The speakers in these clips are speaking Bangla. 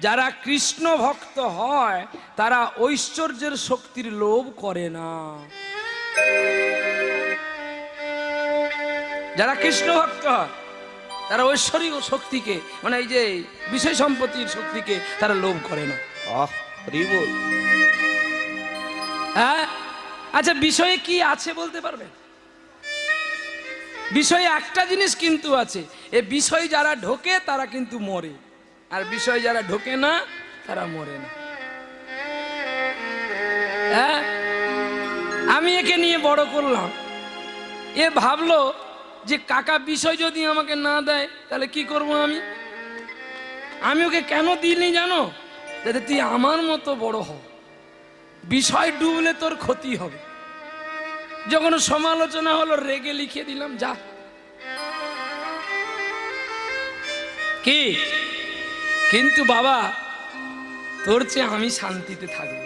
যারা কৃষ্ণ ভক্ত হয় তারা ঐশ্বর্যের শক্তির লোভ করে না। যারা কৃষ্ণ ভক্ত হয় তারা ঐশ্বরিক শক্তিকে, মানে এই যে বিষয় সম্পত্তির শক্তিকে তারা লোভ করে না। হ্যাঁ, আচ্ছা বিষয়ে কি আছে বলতে পারবেন? বিষয়ে একটা জিনিস কিন্তু আছে, এই বিষয় যারা ঢোকে তারা কিন্তু মরে, আর বিষয় যারা ঢোকে না তারা মরে না। হ্যাঁ, আমি একে নিয়ে বড় করলাম, এ ভাবলো যে কাকা বিষয় যদি আমাকে না দেয় তাহলে কি করব আমি ওকে কেন দিইনি জানো? যাতে তুই আমার মতো বড় হ, বিষয় ডুবলে তোর ক্ষতি হবে। যখন সমালোচনা হলো রেগে লিখে দিলাম যা। কি কিন্তু বাবা, তোর চেয়ে আমি শান্তিতে থাকবো।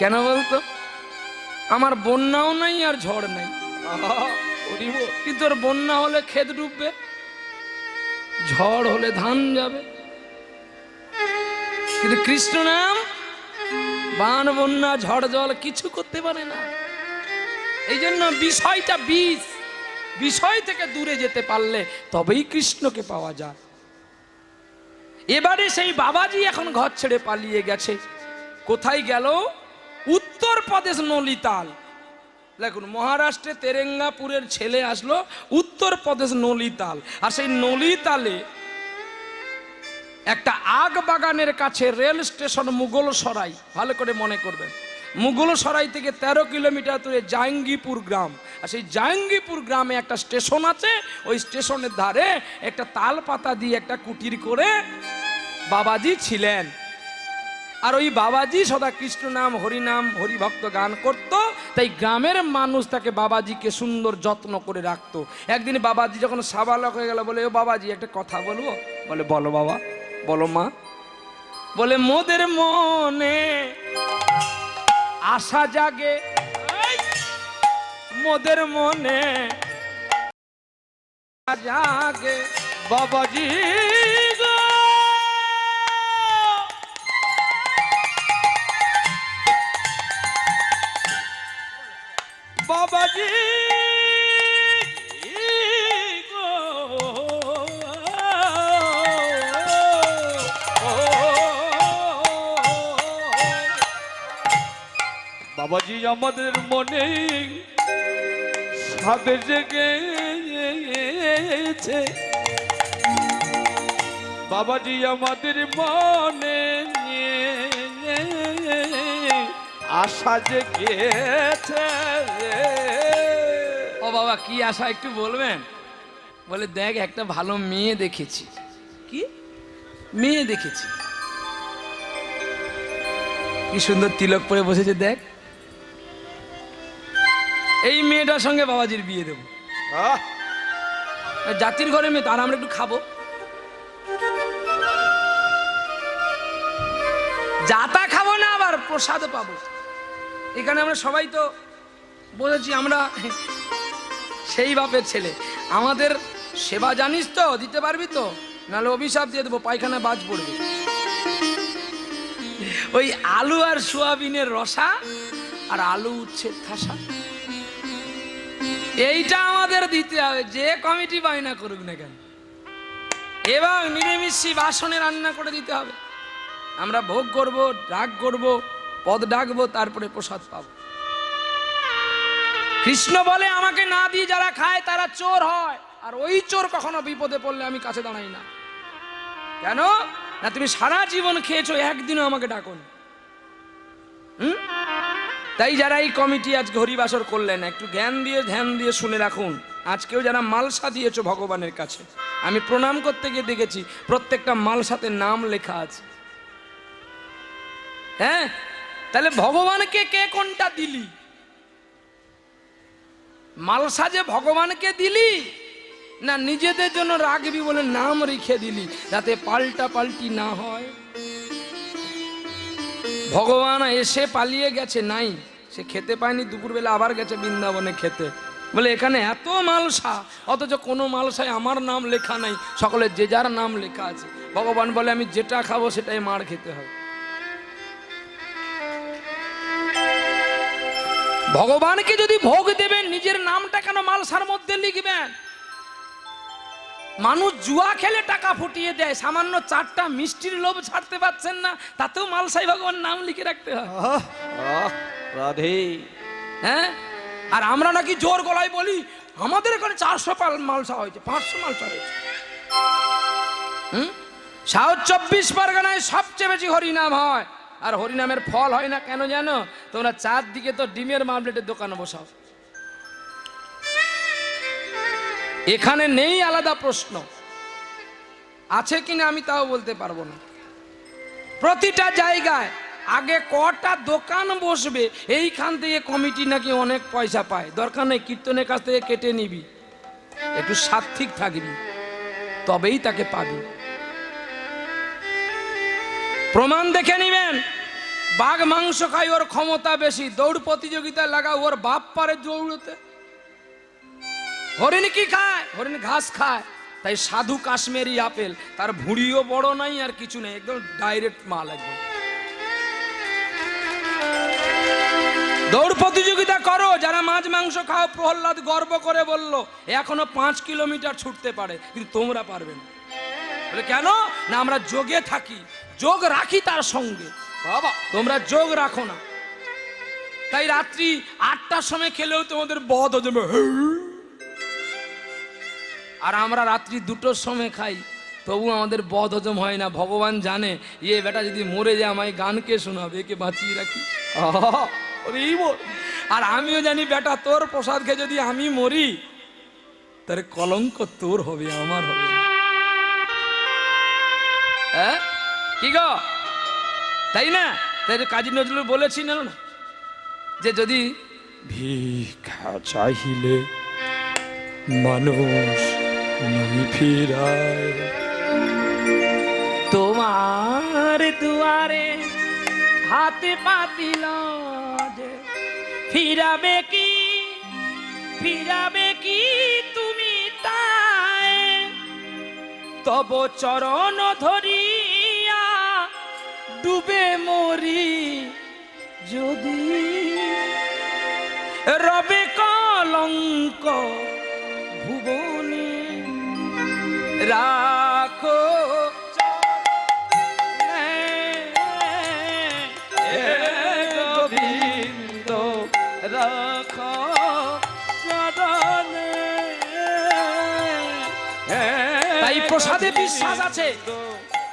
কেন বলতো? আমার বন্যাও নাই আর ঝড় নাই, কিন্তু ওর বন্যা হলে ক্ষেত ডুববে, ঝড় হলে ধান যাবে। কিন্তু কৃষ্ণ নাম বান বন্যা ঝড় জল কিছু করতে পারে না। এই জন্য বিষয়টা বিষ, বিষয় থেকে দূরে যেতে পারলে তবেই কৃষ্ণকে পাওয়া যায়। এবারে সেই বাবাজি এখন ঘর ছেড়ে পালিয়ে গেছে। কোথায় গেল? উত্তরপ্রদেশ নলিতাল। দেখুন, মহারাষ্ট্রে তেরেঙ্গাপুরের ছেলে আসলো উত্তরপ্রদেশ নলিতাল, আর সেই নলিতালে একটা আগ বাগানের কাছে রেল স্টেশন মুঘলসরাই, ভালো করে মনে করবেন। মুঘলসরাই থেকে 13 কিলোমিটার দূরে জাঙ্গিপুর গ্রাম, আর সেই জাঙ্গিপুর গ্রামে একটা স্টেশন আছে। ওই স্টেশনের ধারে একটা তাল পাতা দিয়ে একটা কুটির করে বাবাজি ছিলেন। আর ওই বাবাজি সদা কৃষ্ণ নাম হরিনাম হরিভক্ত গান করত, তাই গ্রামের মানুষ তাকে বাবাজিকে সুন্দর যত্ন করে রাখতো। একদিন বাবাজি যখন সাবালক হয়ে গেল, বলে ও বাবাজি একটা কথা বলবো? বলে বলো বাবা। বলো মা। বলে মোদের মনে আশা জাগে, মোদের মনে জাগে বাবাজি গো, বাবাজি গো, বাবাজি আমাদের মনে সাধে জেগেছে, বাবাজি আমাদের মনে আশা জেগেছে। ও বাবা, কি আশা একটু বলবেন? বলে দেখ একটা ভালো মেয়ে দেখেছি। কি মেয়ে দেখেছি? কি সুন্দর তিলক পরে বসেছে দেখ, এই মেয়েটার সঙ্গে বাবাজির বিয়ে দেবো। জাতির ঘরে মেয়ে, তার আমরা একটু খাবো, যাতা খাবো না, আবার প্রসাদও পাবো। এখানে আমরা সবাই তো বলেছি আমরা সেই বাপের ছেলে, আমাদের সেবা জানিস তো, দিতে পারবি তো, নাহলে অভিশাপ দিয়ে দেবো, পায়খানা বাজ পড়বে। ওই আলু আর সোয়াবিনের রসা আর আলু উচ্ছেদ ঠাসা, এইটা আমাদের দিতে হবে, যে কমিটি বায়না করুক না কেন। এবং নিরামিষি বাসনে রান্না করে দিতে হবে। আমরা ভোগ করব, ডাক করব, পদ ডাকবো, তারপরে প্রসাদ পাবো। কৃষ্ণ বলে আমাকে না দিয়ে যারা খায় তারা চোর হয়, আর ওই চোর কখনো বিপদে পড়লে আমি কাছে দাঁড়াই না। কেন না? তুমি সারা জীবন খেয়েছো, একদিনও আমাকে ডাকো না। তাই যারা এই কমিটি আজকে হরিবাসর করলেন, একটু জ্ঞান দিয়ে ধ্যান দিয়ে শুনে রাখুন। আজকেও যারা মালসা দিয়েছো ভগবানের কাছে, আমি প্রণাম করতে গিয়ে দেখেছি প্রত্যেকটা মালসাতে নাম লেখা আছে। হ্যাঁ, তাহলে ভগবানকে কে কোনটা দিলি? মালসা যে ভগবানকে দিলি না নিজেদের জন্য রাখবি বলে নাম রেখে দিলি, যাতে পাল্টা পাল্টি না হয়। ভগবান এসে পালিয়ে গেছে, নাই, সে খেতে পায়নি, দুপুরবেলা আবার গেছে বৃন্দাবনে খেতে। বলে এখানে এত মালসা, অথচ কোনো মালসায় আমার নাম লেখা নাই, সকলে যে যার নাম লেখা আছে। ভগবান বলে আমি যেটা খাবো সেটাই মার খেতে হবে। ভগবানকে যদি ভোগ দেবেন, নিজের নামটা কেন মালসার মধ্যে লিখবেন? মানুষ জুয়া খেলে টাকা ফুটিয়ে দেয়, সামান্য 4টা মিষ্টির লোভ ছাড়তে পারছেন না, তাতেও মালসাই ভগবান নাম লিখে রাখতে হয়। রাধে। হ্যাঁ, আর আমরা নাকি জোর গলায় বলি আমাদের এখানে 400 মালসা হয়েছে, 500 মালসা হয়েছে। সাউথ 24 পরগনায় সবচেয়ে বেশি হরিনাম হয়। আর হরিনামের ফল হয় না কেন জানো? তোমরা চারদিকে তো ডিমের মামলেটের দোকান বসাও, এখানে নেই আলাদা প্রশ্ন, আছে কিনা আমি তাও বলতে পারবো না। প্রতিটা জায়গায় আগে কটা দোকান বসবে, এইখান থেকে কমিটি নাকি অনেক পয়সা পায়। দরকার নেই কীর্তনের কাছ থেকে কেটে নিবি, একটু সাত্বিক থাকবি, তবেই তাকে পাবি। প্রমাণ দেখে নিবেন। বাঘ মাংস খায়, ওর ক্ষমতা বেশি, দৌড় প্রতিযোগিতায় লাগা, ওর বাপ পারে দৌড়তে। হরিণ কি খায়? হরিণ ঘাস খায়। তাই সাধু কাশ্মীরি আপেল, তার ভুঁড়িও বড় নাই আর কিছু নেই, একদম ডাইরেক্ট মাল। একদম দৌড় প্রতিযোগিতা করো, যারা মাছ মাংস খাও। প্রহ্লাদ গর্ব করে বলল এখনো 5 কিলোমিটার ছুটতে পারে, কিন্তু তোমরা পারবে না। বলে কেন? না আমরা যোগে থাকি, যোগ রাখি তার সঙ্গে। বাবা তোমরা যোগ রাখো না, তাই রাত্রি 8টার সময় খেলেও তোমাদের বদ হজম। আর আমরা রাত্রি 2টোর সময় খাই, তবু আমাদের বদ হজম হয় না। ভগবান জানে এ বেটা যদি মরে যায় আমায় গান কে শোনাবে, একে বাঁচিয়ে রাখি। আর আমিও জানি বেটা তোর প্রসাদ খেয়ে যদি আমি মরি, তার কলঙ্ক তোর হবে, আমার হবে। হ্যাঁ কি গো, তাই না? তাই কাজী নজরুল বলেছি না যে যদি ভিক্ষা চাইলে মানুষ নাই ফিরায়, তোমার দুয়ারে হাতে পাতিল যে ফিরাবে কি, ফিরাবে কি তুমি তাই, তব চরণ ধরিয়া ডুবে মরি যদি, রবে কলঙ্ক ভুবনে রাখো গোবিন্দ, রাখো চরণে। তাই প্রসাদে বিশ্বাস আছে,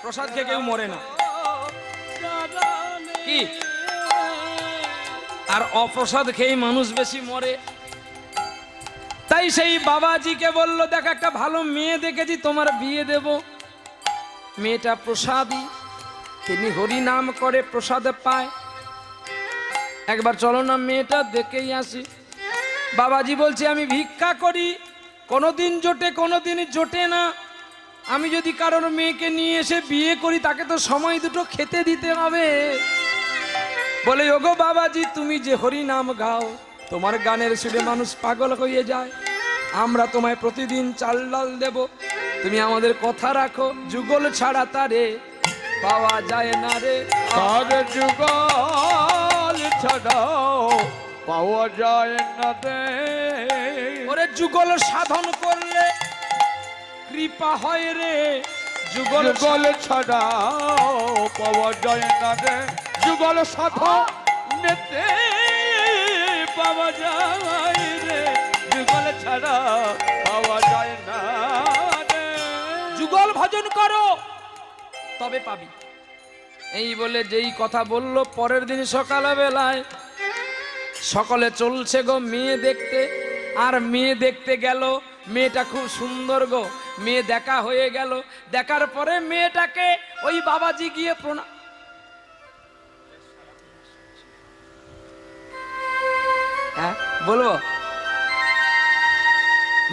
প্রসাদ খেয়ে কেউ মরে না। কি আর অপ্রসাদ খেয়ে মানুষ বেশি মরে। তাই সেই বাবাজিকে বলল দেখ একটা ভালো মেয়ে দেখেছি, তোমার বিয়ে দেব। মেয়েটা প্রসাদী, তিনি হরি নাম করে, প্রসাদ পায়। একবার চলো না মেয়েটা দেখেই আসি। বাবাজি বলছে আমি ভিক্ষা করি, কোনোদিন জোটে কোনোদিন জোটে না। আমি যদি কারোর মেয়েকে নিয়ে এসে বিয়ে করি, তাকে তো সময় দুটো খেতে দিতে হবে। বলে ওগো বাবাজি, তুমি যে হরি নাম গাও, তোমার গানের সুরে মানুষ পাগল হয়ে যায়। আমরা তোমায় প্রতিদিন চাল ডাল দেব, তুমি আমাদের কথা রাখো। যুগল ছাড়া তারে পাওয়া যায় না রে, আর যুগল ছাড়াও পাওয়া যায় না রে। ওরে যুগল সাধন করলে কৃপা হয় রে, যুগল ছাড়াও পাওয়া যায় না রে। যুগল সাধন নেতে পাওয়া যায় রে, যুগল ছাড়া পাওয়া যায় না রে। যুগল ভজন করো তবে পাবি। এই বলে যেই কথা বললো, পরের দিন সকালবেলায় সকলে চলছে গো মেয়ে দেখতে। আর মেয়ে দেখতে গেল, মেয়েটা খুব সুন্দর গো। মেয়ে দেখা হয়ে গেল, দেখার পরে মেয়েটাকে ওই বাবাজি গিয়ে প্রণাম। হ্যাঁ বলবো,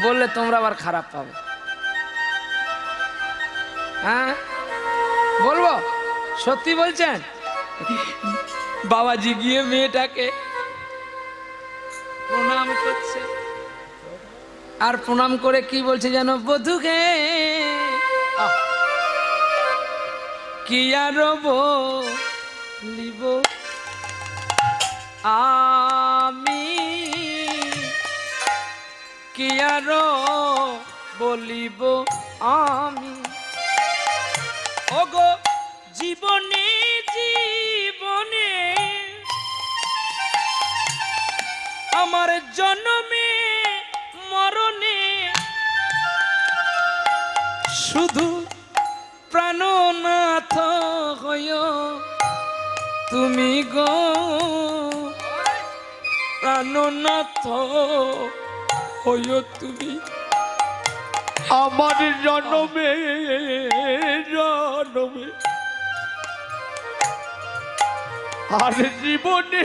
বললে তোমরা আবার খারাপ পাবে। হ্যাঁ বলবো, সত্যি বলছেন? বাবাজি গিয়ে মেয়েটাকে প্রণাম করছে, আর প্রণাম করে কি বলছে যেন, বধূকে কি আর বলিব আমি, কি আর বলিব আমি। ওগো জীবনে জীবনে আমার জন্মে মরণে শুধু প্রাণনাথ হইও তুমি গো, প্রাণনাথ হইও তুমি। আমার জন্মে জন্মে আর জীবনে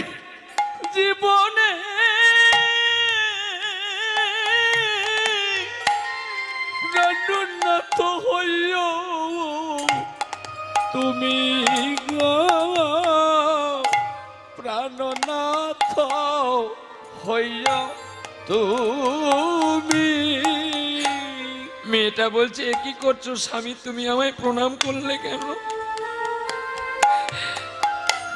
জীবনে প্রাণনাথ হইও তুমি গো, প্রাণনাথ হইও তুমি। মেয়েটা বলছে এ কি করছো স্বামী, তুমি আমায় প্রণাম করলে কেন?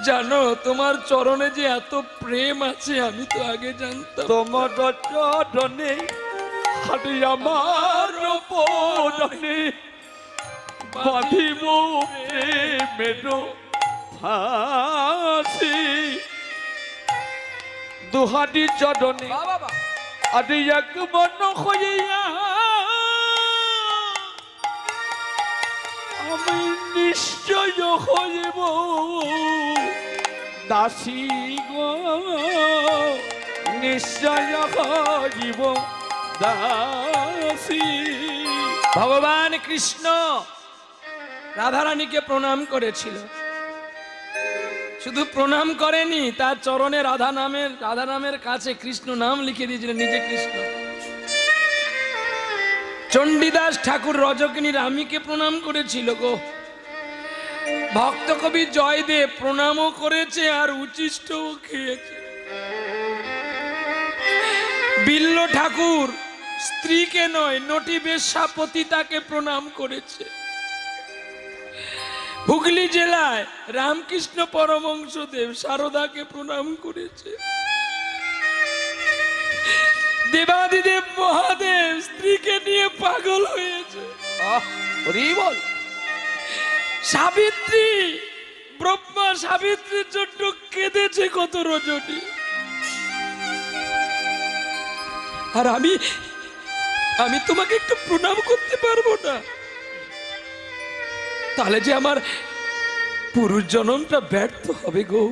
জানো তোমার চরণে যে এত প্রেম আছে আমি তো আগে জানতাম। তোমার চরণে হারি আমার পরনে বাঁধিব প্রেমের ফাঁসি। দুহাটি চরণে আদি এক মন হইয়া আমি নিশ্চয় হইব দাসী গো, নিশ্চয় হইব দাসী। ভগবান কৃষ্ণ রাধারানীকে প্রণাম করেছিল, শুধু প্রণাম করেনি, তার চরণে রাধা নামের কাছে কৃষ্ণ নাম লিখে দিয়েছিলেন, নিজে কৃষ্ণ। চণ্ডীদাস ঠাকুর রজকিনী রামীকে প্রণাম করেছিল গো। ভক্ত কবি জয়দেব প্রণামও করেছে আর উচিষ্টও খেয়েছে। বিল্ল ঠাকুর স্ত্রীকে নয় নটি বেশ্যাপতি তাকে প্রণাম করেছে। হুগলি জেলায় রামকৃষ্ণ পরমহংসদেব শারদাকে প্রণাম করেছে। দেবাদিদেব মহাদেব স্ত্রীকে নিয়ে পাগল হয়েছে। বল সাবিত্রী ব্রহ্মা সাবিত্রীর জন্য কেঁদেছে কত রজনী। আর আমি তোমাকে একটু প্রণাম করতে পারবো না? তাহলে যে আমার পুরুষ জন্মটা ব্যর্থ হবে গো।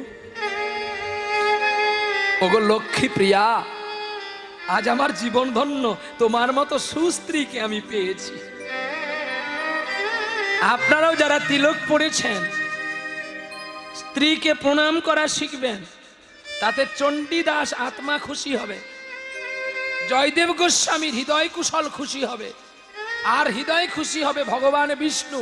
ওগো লক্ষ্মী প্রিয়া, আজ আমার জীবন ধন্য, তোমার মতো সুস্ত্রীকে আমি পেয়েছি। আপনারাও যারা তিলক পড়েছেন স্ত্রীকে প্রণাম করা শিখবেন, তাতে চণ্ডীদাস আত্মা খুশি হবে, জয়দেব গোস্বামীর হৃদয় কুশল খুশি হবে, আর হৃদয় খুশি হবে ভগবান বিষ্ণু।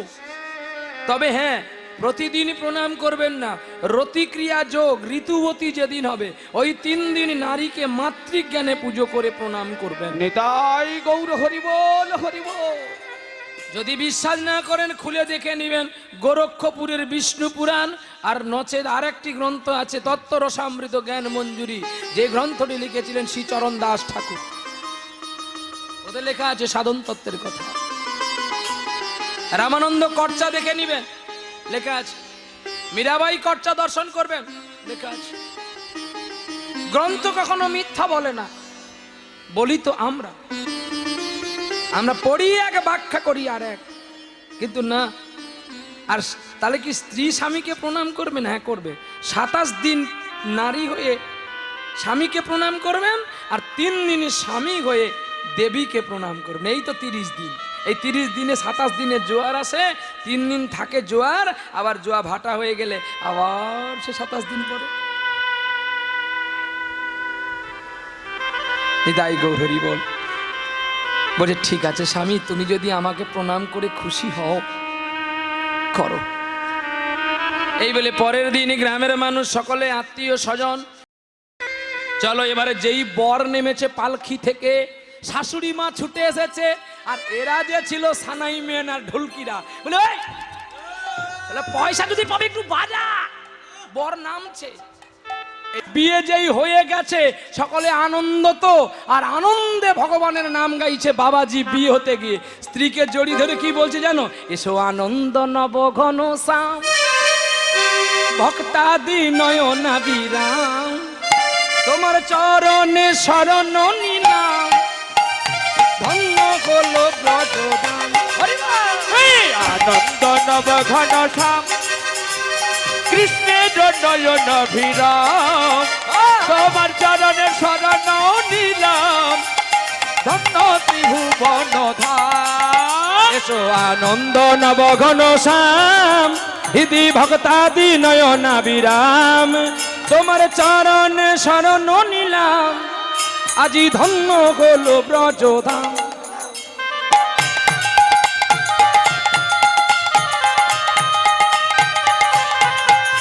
তবে হ্যাঁ, প্রতিদিন প্রণাম করবেন না। রতিক্রিয়া যোগ ঋতুবতী যেদিন হবে ওই 3 দিন নারীকে মাতৃজ্ঞানে পুজো করে প্রণাম করবেন। নিতাই গৌর হরিবল হরিবল। যদি বিশ্বাস না করেন খুলে দেখে নেবেন গোরক্ষপুরের বিষ্ণু পুরাণ, আর নচেত আরেকটি গ্রন্থ আছে তত্ত্ব রসামৃত জ্ঞান মঞ্জুরি, যে গ্রন্থটি লিখেছিলেন শ্রীচরণ দাস ঠাকুর। ওদের লেখা আছে সাধন তত্ত্বের কথা। রামানন্দ কর্চা দেখে নিবেন, লেখা আছে। মীরাবাই কর্চা দর্শন করবেন, লেখা আছে। গ্রন্থ কখনো মিথ্যা বলে না। বলি তো আমরা পড়ি এক, ব্যাখ্যা করি আর এক, কিন্তু না। আর তাহলে কি স্ত্রী স্বামীকে প্রণাম করবেন? হ্যাঁ করবে। 27 দিন নারী হয়ে স্বামীকে প্রণাম করবেন, আর 3 দিন স্বামী হয়ে দেবীকে প্রণাম করবেন। এই তো 30 দিন। এই 30 দিনে 27 দিনের জোয়ার আসে, 3 দিন থাকে জোয়ার, আবার জোয়া ভাটা হয়ে গেলে আবার সে 27 দিন পরে। হৃদয় গৌরী বল বলে, ঠিক আছে স্বামী, তুমি যদি আমাকে প্রণাম করে খুশি হও করো। এই বলে পরের দিন গ্রামের মানুষ সকলে আত্মীয় স্বজন, চলো এবারে যেই বর নেমেছে পালকি থেকে, শাশুড়ি মা ছুটে এসেছে, আর এরা যে ছিল সানাই মেন আর ঢোলকিরা, বলে তাহলে পয়সা যদি পাবে একটু বাজা, বর নামছে। বিয়ে যেই হয়ে গেছে সকলে আনন্দ তো, আর আনন্দে ভগবানের নাম গাইছে বাবাজি বিয়ে হতে গিয়ে। স্ত্রীকে জড়ি ধরে কি বলছে জানো? এসো আনন্দ নব ঘন শ্যাম, ভক্তাদি নয়না বিরাম, তোমার চরণে শরণ নিলাম, ধন্য হলো ব্রজধাম। হরি বল। আনন্দ নব ঘন শ্যাম, কৃষ্ণের নয়ন ভিরাম, তোমার চরণে শরণ নিলাম, ধন্য ত্রিভুবন ধাম। এসো আনন্দ নব ঘন শ্যাম, হৃদি ভক্তাদি নয়না বিরাম, তোমার চরণ শরণ নিলাম, আজি ধন্য হলো ব্রজধাম।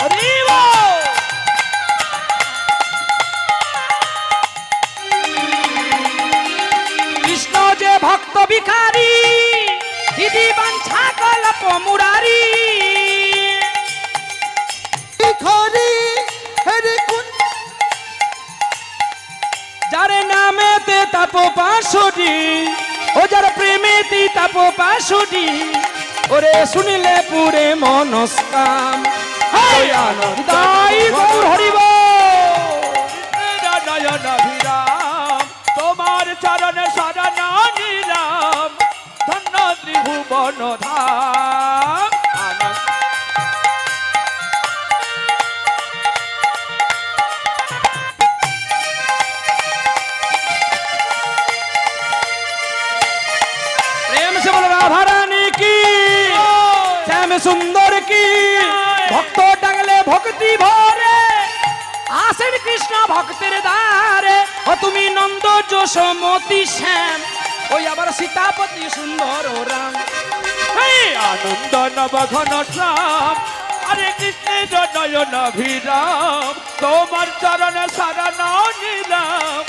হরি বল। কৃষ্ণ যে ভক্ত ভিখারি, হৃদি বাঞ্ছা কল্প মুরারি, যার নামেতে তাপ পাশুটি, ও যার প্রেমেতে তাপ পাশুটি, ওরে শুনিলে পুরে মনস্কাম। হয় আনন্দাই গৌর হরি বল। কৃষ্ণের নয়ন ভিরাম, তোমার চরণে শরণ নিলাম, ধন্য ত্রিভুবন ধাম। প্রেম সে বলো রাধা রানী কি, শ্যাম সুন্দর কি, ভক্ত ডাকলে ভক্তি ভরে, আসেন কৃষ্ণ ভক্তের দ্বারে। ও তুমি নন্দ যশোমতি শ্যাম, ওই আবার সীতাপতি সুন্দর রাম। আনন্দ নব ঘন শ্যাম, হরে কৃষ্ণের নয়ন ভিরাম, তোমার চরণে শরণ নিলাম,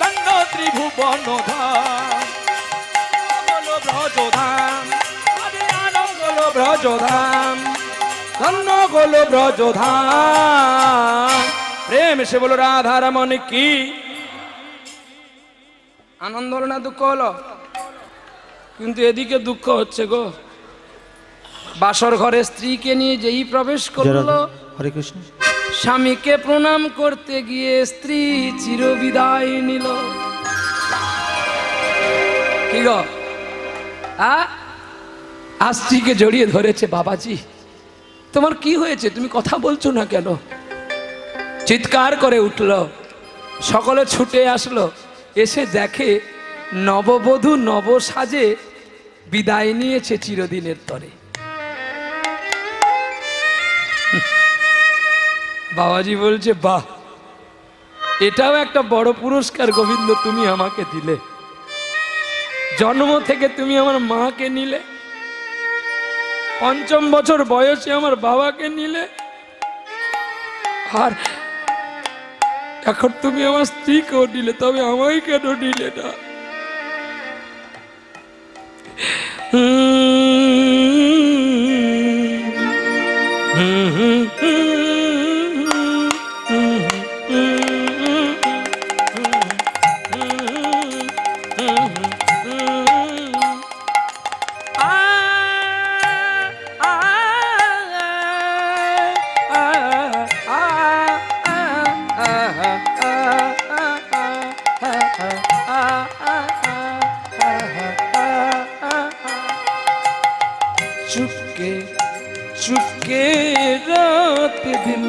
ধন্য ত্রিভুবন ধাম। বলো ব্রজধাম, আরে আনন্দ হলো ব্রজধাম, ধন্য হলো ব্রজধাম। প্রেম সে বলো রাধা রমন কি। আনন্দ হলো না দুঃখ হলো? কিন্তু এদিকে দুঃখ হচ্ছে গো। বাসর ঘরে স্ত্রীকে নিয়ে যেই প্রবেশ করলো, হরে কৃষ্ণ। স্বামীকে প্রণাম করতে গিয়ে স্ত্রী চিরবিদায় নিল। কি গো, আর স্ত্রীকে জড়িয়ে ধরেছে। বাবাজি তোমার কি হয়েছে, তুমি কথা বলছো না কেন? চিৎকার করে উঠল। সকলে ছুটে আসলো, এসে দেখে নববধূ নব সাজে বিদায় নিয়েছে চিরদিনের তরে। বাবাজি বলছে বাহ, এটাও একটা বড় পুরস্কার গোবিন্দ তুমি আমাকে দিলে। জন্ম থেকে তুমি আমার মাকে নিলে, ৫ম বছর বয়সে আমার বাবাকে নিলে, আর এখন তুমি আমার স্ত্রীকেও নিলে, তবে আমায় কেন নিলে না? चुपके चुपके रात दिन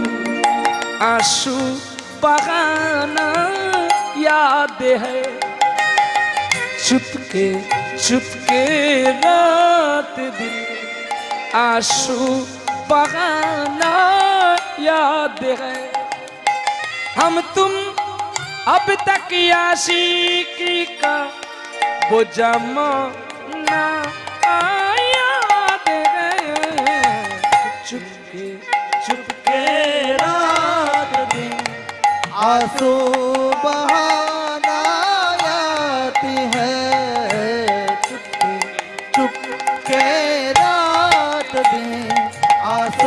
आंसू बहाना याद है। चुपके चुपके रात दिन आंसू बहाना याद है। हम तुम अब तक आशिकी का वो जमाना याद है। चुपके चुपके रात दिन आंसू बहाना आती है। चुपके चुपके रात दिन आंसू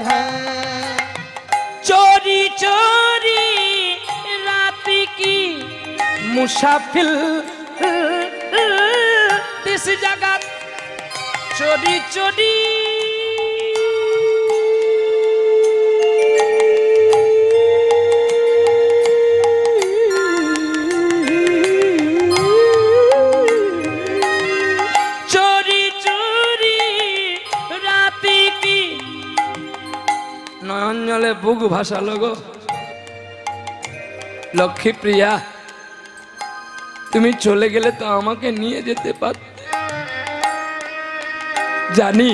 हैं। चोरी चोरी रात की मुसाफिर इस जगह चोरी चोरी चोरी चोरी रात की नयन जले बुक भाषालो गो लक्ष्मी प्रिया তুমি চলে গেলে তো আমাকে নিয়ে যেতে পারতে। জানি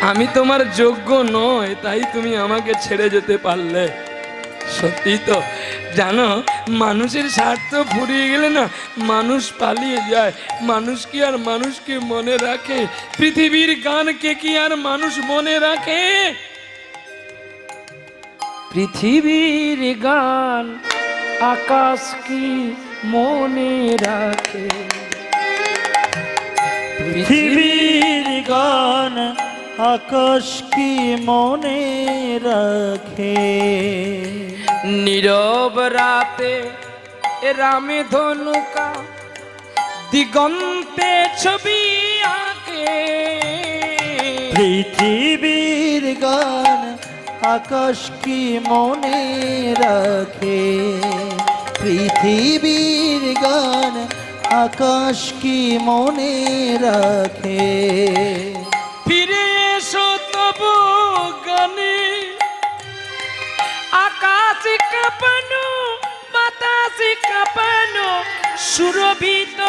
আমি তোমার যোগ্য নয়, তাই তুমি আমাকে ছেড়ে যেতে পারলে। সত্যি তো জানো, মানুষের স্বার্থ ফুরিয়ে গেলে না মানুষ পালিয়ে যায়। মানুষ কি আর মানুষকে মনে রাখে? পৃথিবীর গানকে কি আর মানুষ মনে রাখে? পৃথিবীর গান আকাশ কি মনে রাখে? পৃথিবীর গান আকাশ কি মনে রাখে? নীরব রাতে রামে ধনুকা দিগন্তে ছবি আঁকে। পৃথিবীর গান আকাশ কি মনে রাখে? পৃথিবীর গান আকাশ কি মনে রাখে? ফিরে এসো তবু গানে আকাশ কাঁপানো বাতাস কাঁপানো সুরভিত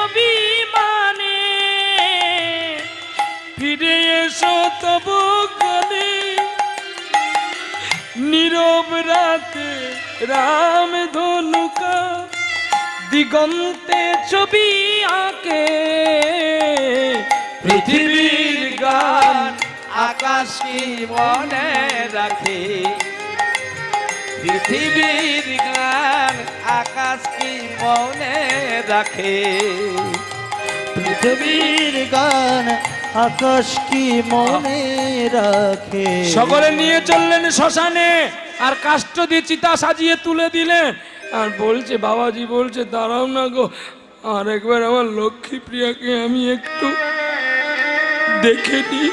অভিমানে। ফিরে এসো তবু গানে নীরব রাতে রাম ধনুকা দিগন্তে ছবি আঁকে। পৃথিবীর গান আকাশ কি মনে রাখে? পৃথিবীর গান আকাশ কি মনে রাখে? পৃথিবীর গান আকাশ কি মনে রাখে? সকলে নিয়ে চললেন শ্মশানে, আর কাষ্ঠ দিয়ে চিতা সাজিয়ে তুলে দিলেন। আর বলছে, বাবাজি বলছে, দাঁড়াও না গো, আর একবার আমার লক্ষ্মী প্রিয়াকে আমি একটু দেখে নি।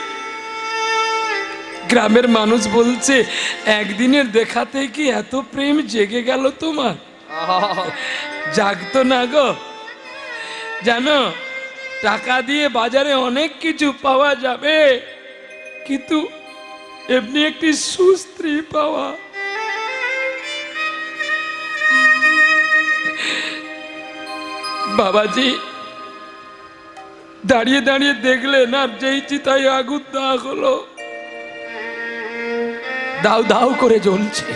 গ্রামের মানুষ বলছে, একদিনের দেখাতে কি এত প্রেম জেগে গেল তোমার? জাগতো না গো। জানো, টাকা দিয়ে বাজারে অনেক কিছু পাওয়া যাবে, কিন্তু এমনি একটি সুস্ত্রী পাওয়া। বাবাজি দাঁড়িয়ে দাঁড়িয়ে দেখলেন, আর যেই চিতায় আগুন দেওয়া হলো দাউ দাউ করে জ্বলছে।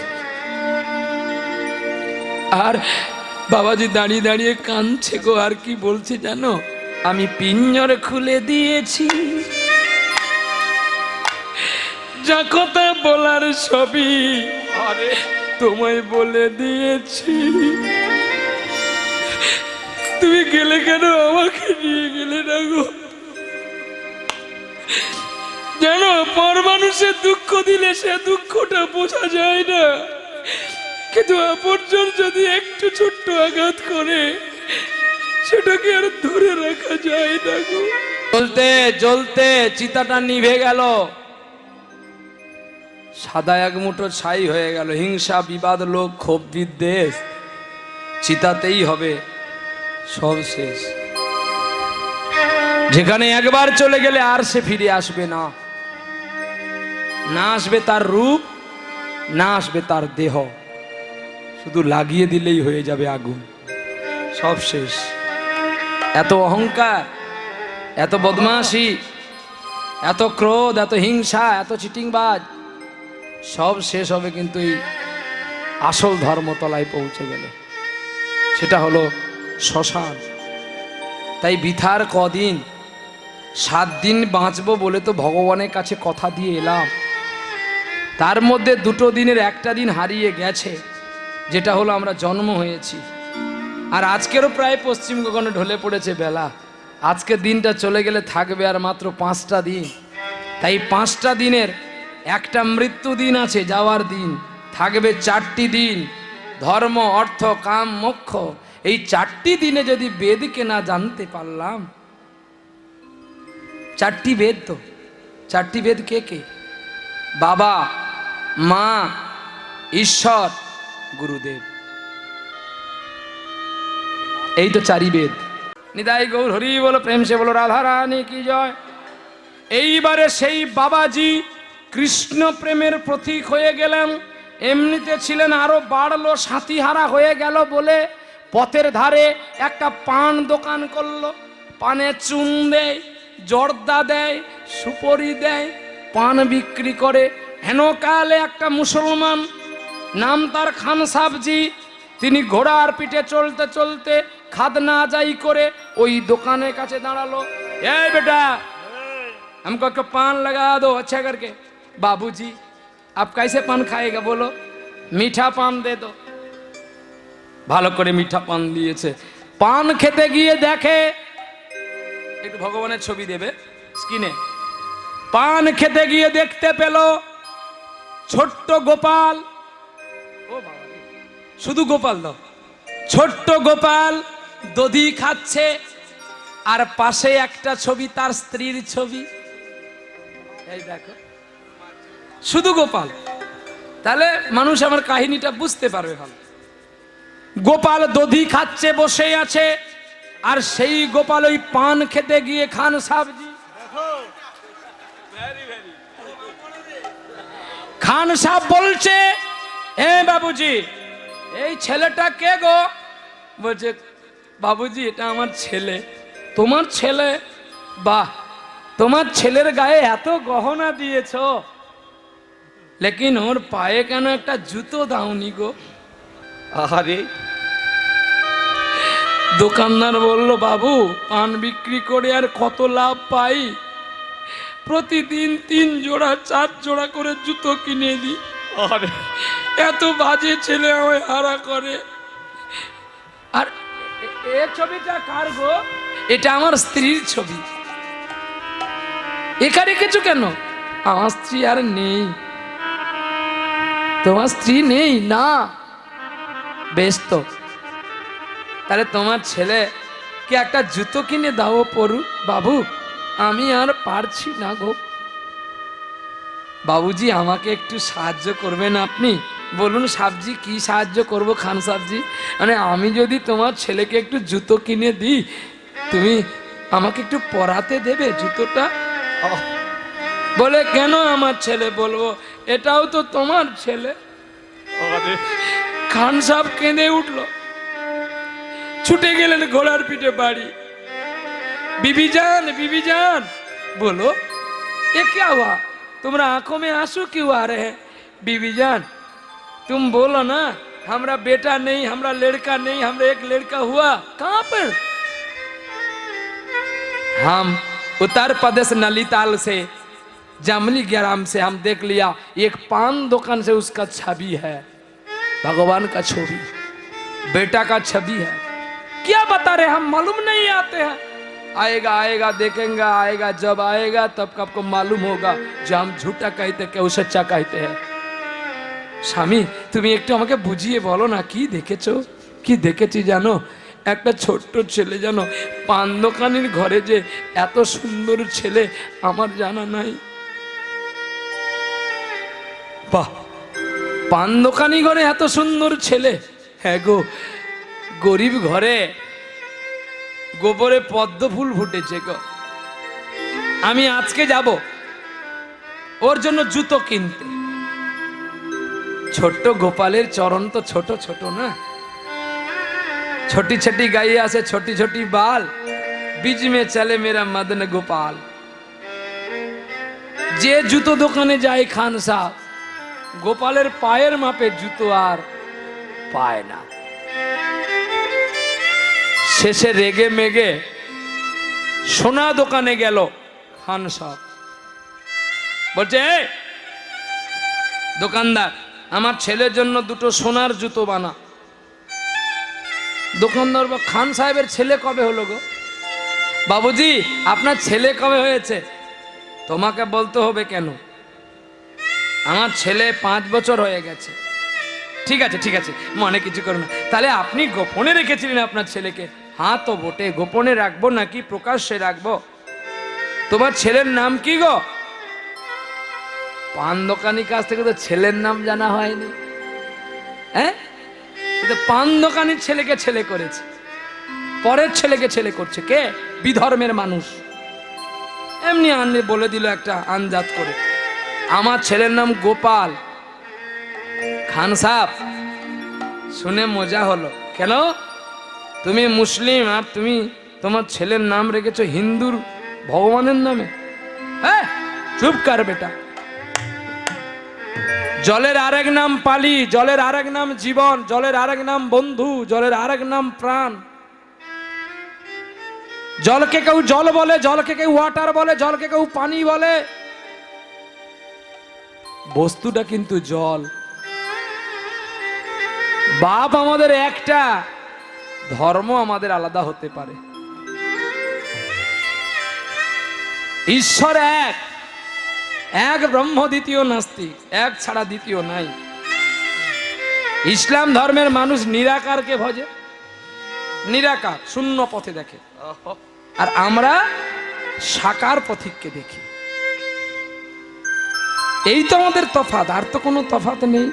আর বাবাজি দাঁড়িয়ে দাঁড়িয়ে কাঁদছে গো। আর কি বলছে জানো? আমি পিঞ্জর খুলে দিয়েছি, যা কথা বলার সবই তোমায় বলে দিয়েছি। তুমি গেলে কেন? আমাকে নিয়ে গেলে না গো। জানো, পর মানুষের দুঃখ দিলে সে দুঃখটা বোঝা যায় না, কিন্তু আপনজন যদি একটু ছোট্ট আঘাত করে সেটাকে আর ধরে রাখা যায় না গো। জ্বলতে জ্বলতে চিতাটা নিভে গেল, সাদা এক মুঠো ছাই হয়ে গেল। হিংসা, বিবাদ, লোক, ক্ষোভ, বিদ্বেষ চিতাতেই হবে, সব শেষ। যেখানে একবার চলে গেলে আর সে ফিরে আসবে না। না আসবে তার রূপ, না আসবে তার দেহ, শুধু লাগিয়ে দিলেই হয়ে যাবে আগুন। সব শেষ। এত অহংকার, এত বদমাশি, এত ক্রোধ, এত হিংসা, এত চিটিংবাজ সব শেষ হবে কিন্তু এই আসল ধর্মতলায় পৌঁছে গেলে। সেটা হলো শ্মশান। তাই বৃথার কদিন, 7 দিন বাঁচবো বলে তো ভগবানের কাছে কথা দিয়ে এলাম। তার মধ্যে 2 দিনের একটা দিন হারিয়ে গেছে, যেটা হলো আমরা জন্ম হয়েছি। আর আজকেরও প্রায় পশ্চিম গগনে ঢলে পড়েছে বেলা। আজকের দিনটা চলে গেলে থাকবে আর মাত্র 5টা দিন। তাই 5টা দিনের একটা মৃত্যু দিন আছে, যাওয়ার দিন। থাকবে 4টি দিন, ধর্ম, অর্থ, কাম, মোক্ষ। এই 4টি দিনে যদি বেদকে না জানতে পারলাম, 4টি বেদ তো, 4টি বেদ কে কে? বাবা, মা, ঈশ্বর, গুরুদেব। এই তো 4ই বেদ। নিতাই গৌর হরি বলো, প্রেম সে বলো, রাধা রানী কি জয়। এইবারে সেই বাবাজি কৃষ্ণ প্রেমের প্রতীক হয়ে গেলেন। এমনিতে ছিলেন, আরো বাড়লো, সাথীহারা হয়ে গেল বলে পথের ধারে একটা পান দোকান করলো। পানে চুন দেয়, জর্দা দেয়, সুপরি দেয়, পান বিক্রি করে। হেনকালে একটা মুসলমান, নাম তার খান সাবজি, তিনি ঘোড়ার পিঠে চলতে চলতে খাদনা যাই করে ওই দোকানের কাছে দাঁড়ালো। এই বেটা, हमको एक पान लगा दो अच्छा करके। बाबूजी आप कैसे पान खाएगा बोलो? मीठा पान दे दो। ভালো করে মিঠা পান দিয়েছে। পান খেতে গিয়ে দেখে, একটু ভগবানের ছবি দেবে স্ক্রিনে। পান খেতে গিয়ে দেখতে পেল ছোট্ট গোপাল, ও বাবা, শুধু গোপাল দাও, ছোট্ট গোপাল দধি খাচ্ছে, আর পাশে একটা ছবি, তার স্ত্রীর ছবি। এই দেখো, শুধু গোপাল। তাহলে মানুষ আমার কাহিনীটা বুঝতে পারবে ভালো। গোপাল দধি খাচ্ছে, বসে আছে, আর সেই গোপাল ওই পান খেতে গিয়ে খান সাবজি, খান সাহেব বলছে, এ বাবুজি এই ছেলেটা কে গো? বলছে, বাবুজি এটা আমার ছেলে। তোমার ছেলে? বাহ, তোমার ছেলের গায়ে এত গহনা দিয়েছ, লেকিন ওর পায়ে কেন একটা জুতো দাওনি গো? আরে, দোকানদার বলল, বাবু পান বিক্রি করে আর কত লাভ পাই, প্রতিদিন 3 জোড়া 4 জোড়া করে জুতো কিনে দিই। আরে, এত বাজে ছেলে আমায় হারা করে। আর এই ছবিটা কার গো? এটা আমার স্ত্রীর ছবি। একা রেখেছো কেন? আমার স্ত্রী আর নেই। তোমার স্ত্রী নেই? না, বেশ তো, তাহলে তোমার ছেলে কে একটা জুতো কিনে দাও পরু। বাবু আমি আর পারছি না গো। বাবুজি আমাকে একটু সাহায্য করবেন আপনি? বলুন সাবজি, কি সাহায্য করব খান সাবজি? মানে আমি যদি তোমার ছেলেকে একটু জুতো কিনে দিই, তুমি আমাকে একটু পরাতে দেবে জুতোটা? বলে, কেন আমার ছেলে? বলবো এটাও তো তোমার ছেলে। খান সাহেব কেঁদে উঠলো, ছুটে গেলেন ঘোড়ার পিঠে বাড়ি। बीबी जान, बीबी जान। बोलो ये क्या हुआ? तुम्हारा आंखों में आंसू क्यों आ रहे हैं? बीबी जान तुम बोलो ना, हमारा बेटा नहीं, हमारा लड़का नहीं, हमारा एक लड़का हुआ। कहाँ पर? हम उत्तर प्रदेश नलीताल से, जामली ग्राम से हम देख लिया, एक पान दुकान से उसका छवि है, भगवान का छवि, बेटा का छवि है। क्या बता रहे, हम मालूम नहीं आते हैं। आएगा आएगा देखेंगे, आएगा जब आएगा तब आपको मालूम होगा जो हम झूठा कहते क्यों सच्चा कहते हैं। স্বামী তুমি একটু আমাকে বুঝিয়ে বলো না, কি দেখেছো? কি দেখেছি জানো? একটা ছোট্ট ছেলে, জানো পান দোকানের ঘরে যে এত সুন্দর ছেলে আমার জানা নাই। বাহ, পান দোকানি ঘরে এত সুন্দর ছেলে? হ্যাঁ গো, গরিব ঘরে গোবরে পদ্ম ফুল ফুটেছে গো। আমি আজকে যাব ওর জন্য জুতো কিনতে। ছোট্ট গোপালের চরণ তো ছোট ছোট না, छोटी छोटी गाइया से छोटी छोटी बाल, बीच में चले मेरा मदन गोपाल। जे जूतो দোকানে যায় খান সাহেব, গোপালের পায়ের মাপে জুতো আর পায় না। শেষে রেগে মেগে সোনা দোকানে গেল খান সাহেব। বলছে, দোকানদার আমার ছেলের জন্য দুটো সোনার জুতো বানা। দোকানদার বা খান সাহেবের ছেলে কবে হলো গো? বাবুজি আপনার ছেলে কবে হয়েছে? তোমাকে বলতে হবে কেন? আমার ছেলে 5 বছর হয়ে গেছে। ঠিক আছে ঠিক আছে, মনে কিছু করো না। তাহলে আপনি গোপনে রেখেছিলেন আপনার ছেলেকে? হ্যাঁ তো বটে, গোপনে রাখবো নাকি প্রকাশ্যে রাখবো? তোমার ছেলের নাম কি গো? পান দোকানির কাছ থেকে তো ছেলের নাম জানা হয়নি। হ্যাঁ, কিন্তু পান দোকানির ছেলেকে ছেলে করেছে, পরের ছেলেকে ছেলে করছে কে? বিধর্মের মানুষ। এমনি আনলে বলে দিল একটা আন্দাজ করে, আমার ছেলের নাম গোপাল। খান সাহেব, শুনে মজা হলো। কেন? তুমি মুসলিম আর তুমি তোমার ছেলের নাম রেখেছো হিন্দুর ভগবানের নামে? হ্যাঁ, চুপ কর বেটা। জলের আরেক নাম পালি, জলের আরেক নাম জীবন, জলের আরেক নাম বন্ধু, জলের আরেক নাম প্রাণ। জলকে কেউ জল বলে, জলকে কেউ ওয়াটার বলে, জলকে কেউ পানি বলে। বস্তুটা কিন্তু জল। বাপ আমাদের একটা, ধর্ম আমাদের আলাদা হতে পারে। ঈশ্বর এক, এক ব্রহ্ম, দ্বিতীয় নাস্তিক, এক ছাড়া দ্বিতীয় নাই। ইসলাম ধর্মের মানুষ নিরাকারকে ভজে, নিরাকার শূন্য পথে দেখে, আর আমরা সাকার পথিককে দেখি। এই তো আমাদের তফাৎ, আর তো কোনো তফাৎ নেই।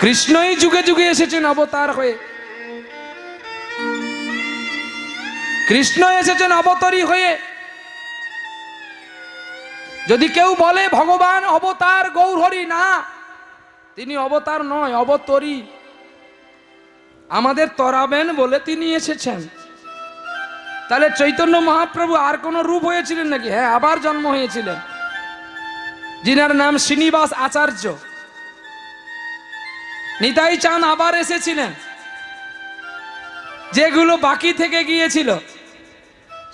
কৃষ্ণই যুগে যুগে এসেছেন অবতার হয়ে, কৃষ্ণ এসেছেন অবতারী হয়ে। যদি কেউ বলে ভগবান অবতার গৌরহরি, না, তিনি অবতার নয়, অবতরী। আমাদের তরাবেন বলে তিনি এসেছেন। তাহলে চৈতন্য মহাপ্রভু আর কোন রূপ হয়েছিলেন নাকি? হ্যাঁ, আবার জন্ম হয়েছিলেন, যিনার নাম শ্রীনিবাস আচার্য। নিতাই চাঁদ আবার এসেছিলেন। যেগুলো বাকি থেকে গিয়েছিল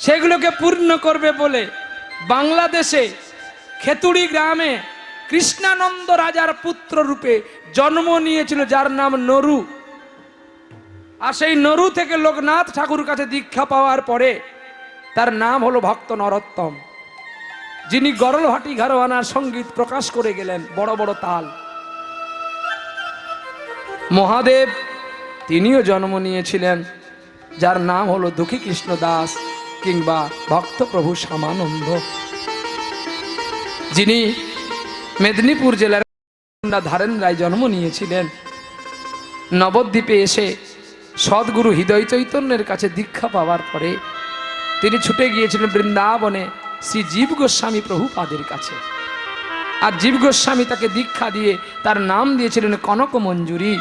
সেগুলোকে পূর্ণ করবে বলে বাংলাদেশে খেতুড়ি গ্রামে কৃষ্ণানন্দ রাজার পুত্র রূপে জন্ম নিয়েছিল, যার নাম নরু। আর সেই নরু থেকে লোকনাথ ঠাকুর কাছে দীক্ষা পাওয়ার পরে তার নাম হলো ভক্ত নরোত্তম, যিনি গরলহাটি ঘরানার সঙ্গীত প্রকাশ করে গেলেন, বড় বড় তাল। মহাদেব তিনিও জন্ম নিয়েছিলেন, যার নাম হলো দুঃখী কৃষ্ণ দাস কিংবা ভক্ত প্রভু শ্যামানন্দ, যিনি মেদিনীপুর জেলার ধারেন রায় জন্ম নিয়েছিলেন। নবদ্বীপে এসে সদ্গুরু হৃদয় চৈতন্যের কাছে দীক্ষা পাওয়ার পরে তিনি ছুটে গিয়েছিলেন বৃন্দাবনে শ্রী জীব গোস্বামী প্রভুপাদের কাছে। আর জীব গোস্বামী তাকে দীক্ষা দিয়ে তার নাম দিয়েছিলেন কনক মঞ্জুরি।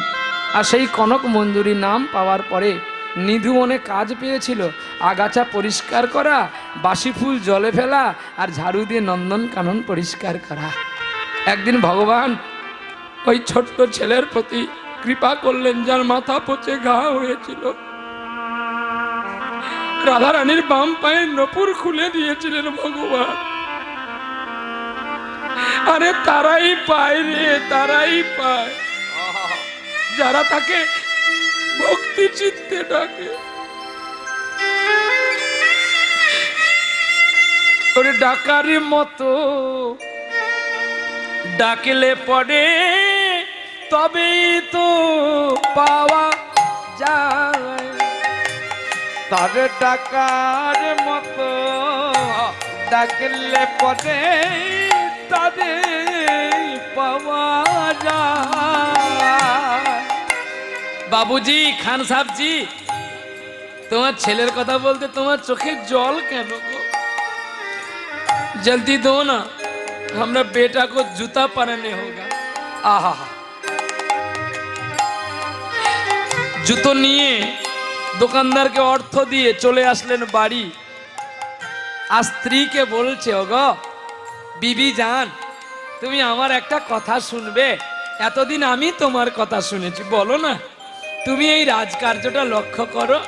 আর সেই কনক মঞ্জুরি নাম পাওয়ার পরে নিধুমনে কাজ পেয়েছিল, আগাছা পরিষ্কার করা, বাসি ফুল জলে ফেলা, আর ঝাড়ু দিয়ে নন্দন কানন পরিষ্কার করা। একদিন ভগবান ওই ছোট্ট ছেলের প্রতি কৃপা করলেন, যার মাথা পচে ঘা হয়েছিল। রাধারানীর বাম পায়ের নপুর খুলে দিয়েছিলেন ভগবান। আরে তারাই পায় রে, তারাই পায় যারা তাকে ভক্তি চিত্তে ডাকে। ওরে ডাকার মতো ডাকলে পড়ে, তবেই তো পাওয়া যায়। তার ডাকার মতো ডাকলে পরে তাদের পাওয়া যায়। বাবুজি, খান সাহেবজি, তোমার ছেলের কথা বলতে তোমার চোখে জল কেন গো? जल्दी दो ना, हमरा बेटा को जूता पहनने होगा। आहा, জুতো নিয়ে দোকানদারকে অর্থ দিয়ে চলে আসলেন বাড়ি। আর স্ত্রীকে বলছে, ওগো বিবি জান, তুমি আমার একটা কথা শুনবে? এতদিন আমি তোমার কথা শুনেছি, বলো না। তুমি এই রাজকার্যটা লক্ষ্য করো,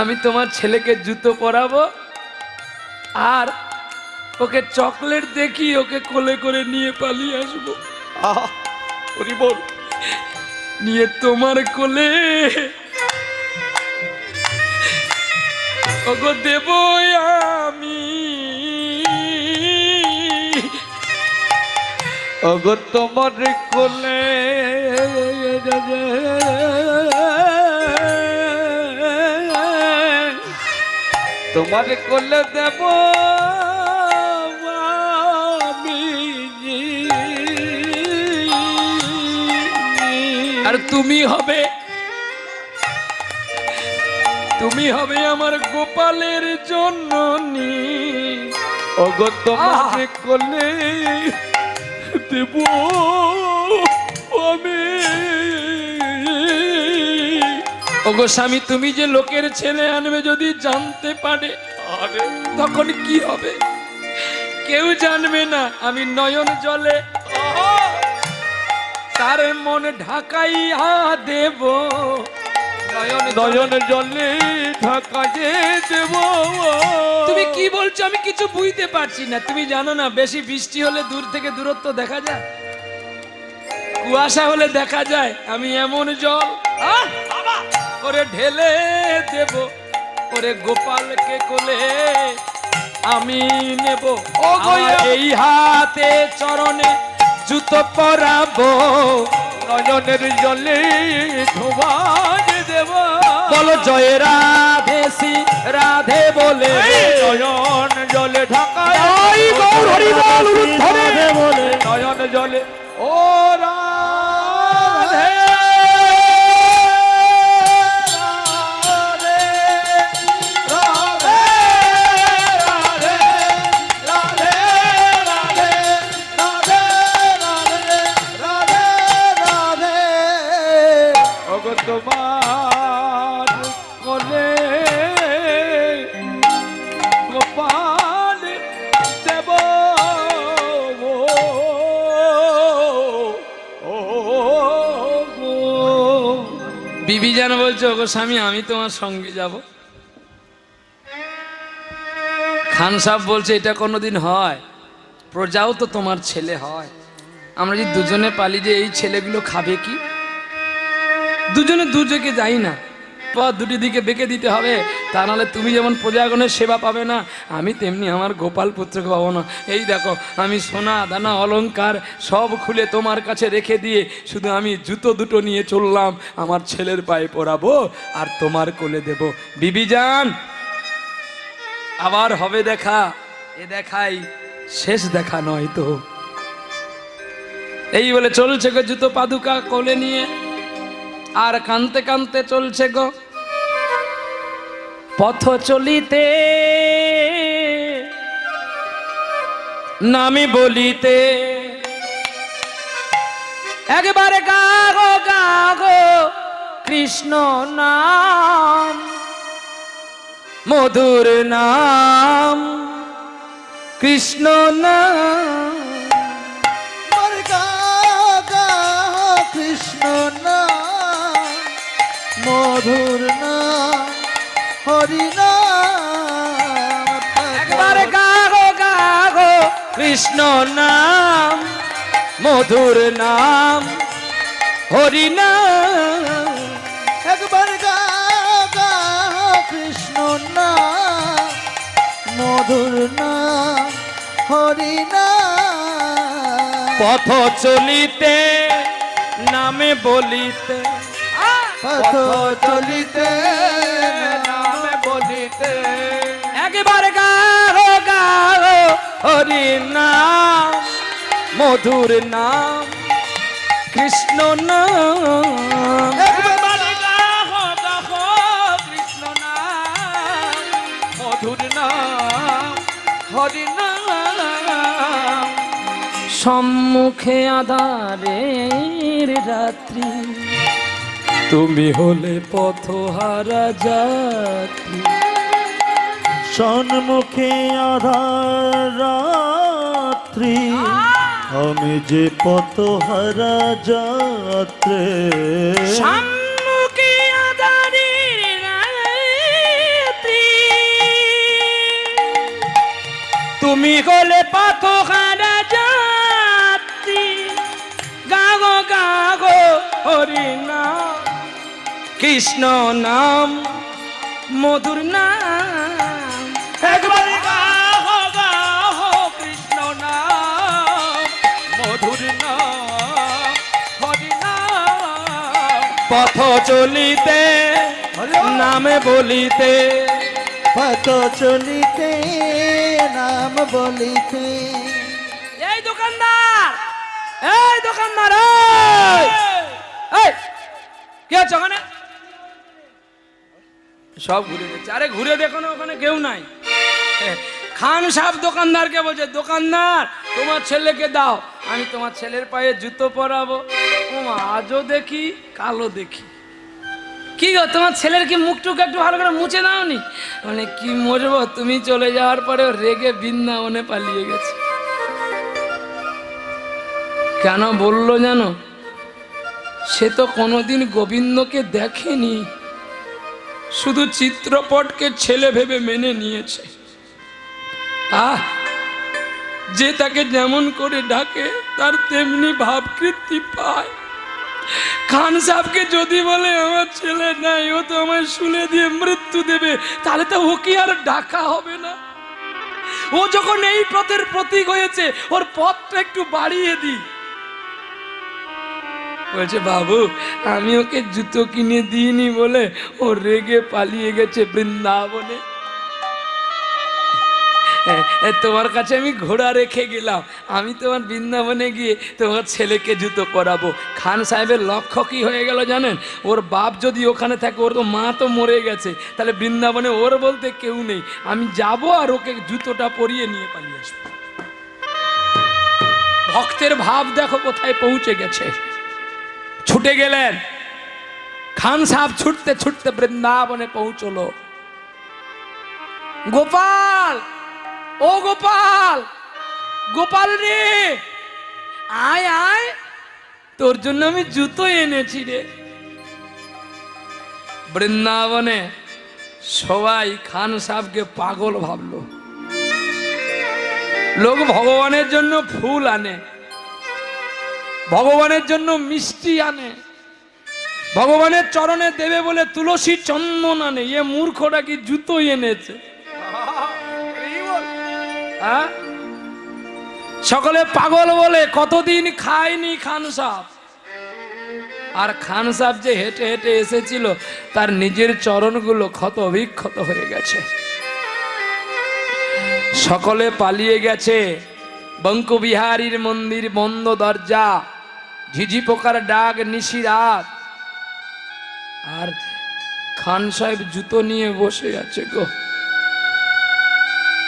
আমি তোমার ছেলেকে জুতো পরাবো আর ওকে চকলেট দেখি ওকে কোলে করে নিয়ে পালিয়ে আসবো। ওরে বল, নিয়ে তোমার কোলে ওগো দেব আমি। ওগো তোমার কোলে তোমার কোলে দেব আমি। আর তুমি হবে আমার গোপালের জননী। ওগো তোমার কোলে দেব আমি। ওগো স্বামী, তুমি যে লোকের ছেলে আনবে যদি জানতে পারে তখন কি হবে? কেউ জানবে না। আমি নয়ন জলে তার মন ঢাকাইয়া দেব। নয়ন জলে ঢাকাইয়ে দেব। তুমি কি বলছো আমি কিছু বুঝতে পারছি না। তুমি জানো না বেশি বৃষ্টি হলে দূর থেকে দূরত্ব দেখা যায়, কুয়াশা হলে দেখা যায়। আমি এমন জল ওরে ঢেলে দেব, ওরে গোপালকে কোলে আমি নেব। আমার এই হাতে চরণে জুতো পরাবো, নয়নের জলে ধোবায় দেব। বলো জয় রাধে শ্রী রাধে বলে নয়ন জলে ঢাকায় রাধে বলে নয়ন জলে ও রাধে তোমার কোলে গোপাল দেব। বিবি জান বলছো ওগো স্বামী আমি তোমার সঙ্গে যাব। খান সাহেব বলছে এটা কোনোদিন হয়? প্রজাও তো তোমার ছেলে হয়। আমরা যদি দুজনে পালি যে এই ছেলেগুলো খাবে কি? দুজনে দুজকে যাই না, পথ দুটি দিকে বেঁকে দিতে হবে। তা নাহলে তুমি যেমন প্রজাগণের সেবা পাবে না, আমি তেমনি আমার গোপাল পুত্রকে পাবো না। এই দেখো আমি সোনা দানা অলংকার সব খুলে তোমার কাছে রেখে দিয়ে শুধু আমি জুতো দুটো নিয়ে চললাম, আমার ছেলের পায়ে পরাবো আর তোমার কোলে দেব। বিবি যান, আবার হবে দেখা। এ দেখাই শেষ দেখা নয় তো। এই বলে চলছে গো জুতো পাদুকা কোলে নিয়ে, আর কানতে কানতে চলছে গো পথ চলিতে নামি বলিতে। একবারে গাগো গাগো কৃষ্ণ নাম, মধুর নাম কৃষ্ণ নাম। কৃষ্ণ নাম, মধুর নাম, হরি নাম। একবার গাগো গাগো কৃষ্ণ নাম, মধুর নাম হরি নাম। একবার গাগা কৃষ্ণ নাম, মধুর নাম, হরি নাম। পথ চলিতে নামে বলিতে, পথ চলিতে নামে বলিতে। একবার গাগো গাগো হরি নাম, মধুর নাম কৃষ্ণ নাম। একবার গাহো গাহো কৃষ্ণ নাম, মধুর নাম হরি নাম। সম্মুখে আধারের রাত্রি, তুমি হলে পথহারা যাত্রী। সন্মুখে আধার রাত্রি, আমি যে পথহারা যাত্রে। সম্মুখে আধারের রাত্রি, তুমি হলে পথহারা যাত্রী। গাগো গাগো হরি নাম, কৃষ্ণ নাম, মধুর নাম। একবার গাহো গাহো কৃষ্ণ নাম, মধুর পথ চলিতে নামে বলিতে পথ চলিতে নাম বলিতে। এই দোকানদার, এই দোকানদার, এই কে আছে ওখানে? সব ঘুরে দেখছে। আরে ঘুরে দেখো না, ওখানে কেউ নাই। খান সাহেব দোকানদারকে বলছে, দোকানদার তোমার ছেলেকে দাও, আমি তোমার ছেলের পায়ে জুতো পরাবো। ও আজও দেখি কালো দেখি। কি গো তোমার ছেলের কি মুখটুক একটু ভালো করে মুছে দাওনি? মানে কি মরবো, তুমি চলে যাওয়ার পরে রেগে বৃন্দাবনে পালিয়ে গেছে। কেন বললো জানো? সে তো কোনোদিন গোবিন্দকে দেখেনি, শুধু চিত্রপটকে ছেলে ভেবে মেনে নিয়েছে। যে তাকে যেমন করে ডাকে তার তেমনি ভাবকৃতি পায়। খান সাহেবকে যদি বলে আমার ছেলে নাই, ও তো আমায় শুলে দিয়ে মৃত্যু দেবে, তাহলে তো ওকে আর ডাকা হবে না। ও যখন এই পথের প্রতীক হয়েছে, ওর পথটা একটু বাড়িয়ে দিই। বলছে বাবু আমি ওকে জুতো কিনে দিইনি বলে ও রেগে পালিয়ে গেছে বৃন্দাবনে। তোমার কাছে আমি ঘোড়া রেখে গেলাম, আমি তোমার বৃন্দাবনে গিয়ে তোমার ছেলেকে জুতো পরাবো। খান সাহেবের লক্ষ্য কি হয়ে গেল জানেন? ওর বাপ যদি ওখানে থাকে, ওর তো মা তো মরে গেছে, তাহলে বৃন্দাবনে ওর বলতে কেউ নেই, আমি যাব আর ওকে জুতোটা পরিয়ে নিয়ে পালিয়ে আসবো। ভক্তের ভাব দেখো কোথায় পৌঁছে গেছে। ছুটে গেলেন খান সাহেব, ছুটতে ছুটতে বৃন্দাবনে পৌঁছলো। গোপাল, ও গোপাল, গোপাল রে আয় আয়, তোর জন্য আমি জুতো এনেছি রে। বৃন্দাবনে সবাই খান সাহেবকে পাগল ভাবলো। লোক ভগবানের জন্য ফুল আনে, ভগবানের জন্য মিষ্টি আনে, ভগবানের চরণে দেবে বলে তুলসী চন্দন আনে। এ মূর্খটা কি জুতো এনেছে? সকলে পাগল বলে। কতদিন খায়নি খান সাহেব, আর খান সাহেব যে হেঁটে হেঁটে এসেছিল তার নিজের চরণগুলো ক্ষত বিক্ষত হয়ে গেছে। সকলে পালিয়ে গেছে। বঙ্কু বিহারীর মন্দির বন্ধ দরজা, ঝিঝি পোকার ডাক নিশিরাত, আর খান সাহেব জুতো নিয়ে বসে আছে। গো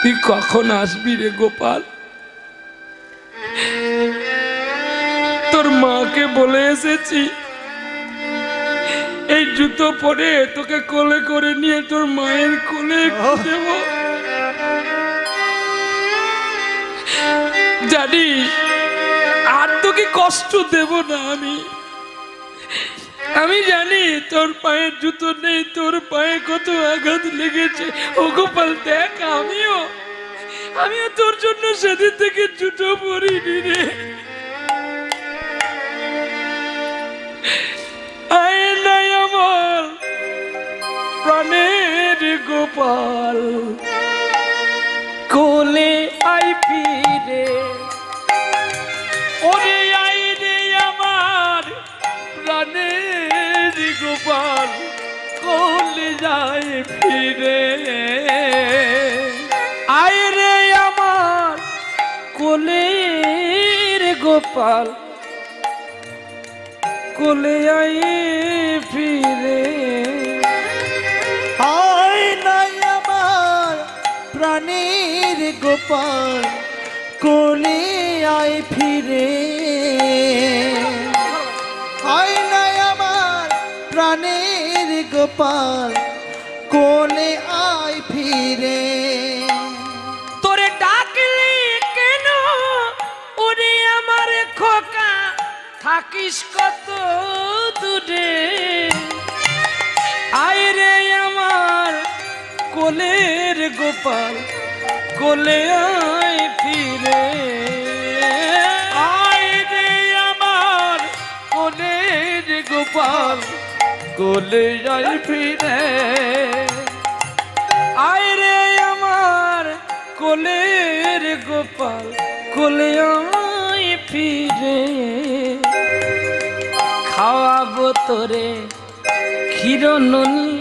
তুই কখন আসবি রে গোপাল? তোর মাকে বলে এসেছি এই জুতো পরে তোকে কোলে করে নিয়ে তোর মায়ের কোলে দেব। জানি আর তোকে কষ্ট দেব না। আমি জানি তোর পায়ে জুতো নেই, তোর পায়ে কত আঘাত লেগেছে। ও গোপাল দেখ, আমিও তোর জন্য সেদিন থেকে জুতো পরিনি রে। আয় নাই আমার প্রাণের গোপাল, কোলে আই ফিরে। ওরে আই রে আমার প্রাণের গোপাল, কোলে যায় ফিরে। আয় রে আমার কোলের গোপাল, কোলে আই ফিরে। আয় নাই আমার প্রাণের গোপাল, কোলে আয় ফিরে। আয় নাই আমার প্রাণের গোপাল, কোলে আয় ফিরে। তোরে ডাকলি কেন ওরে আমার খোকা, থাকিস কত দূরে। আয় রে আমার কোলের গোপাল, কোলে আয় ফিরে। আয় রে আমার কোলের গোপাল, কোলে আয় ফিরে। আয় রে আমার কোলের গোপাল, কোলে আয় ফিরে। খাওয়াবো তোরে ক্ষীরননি,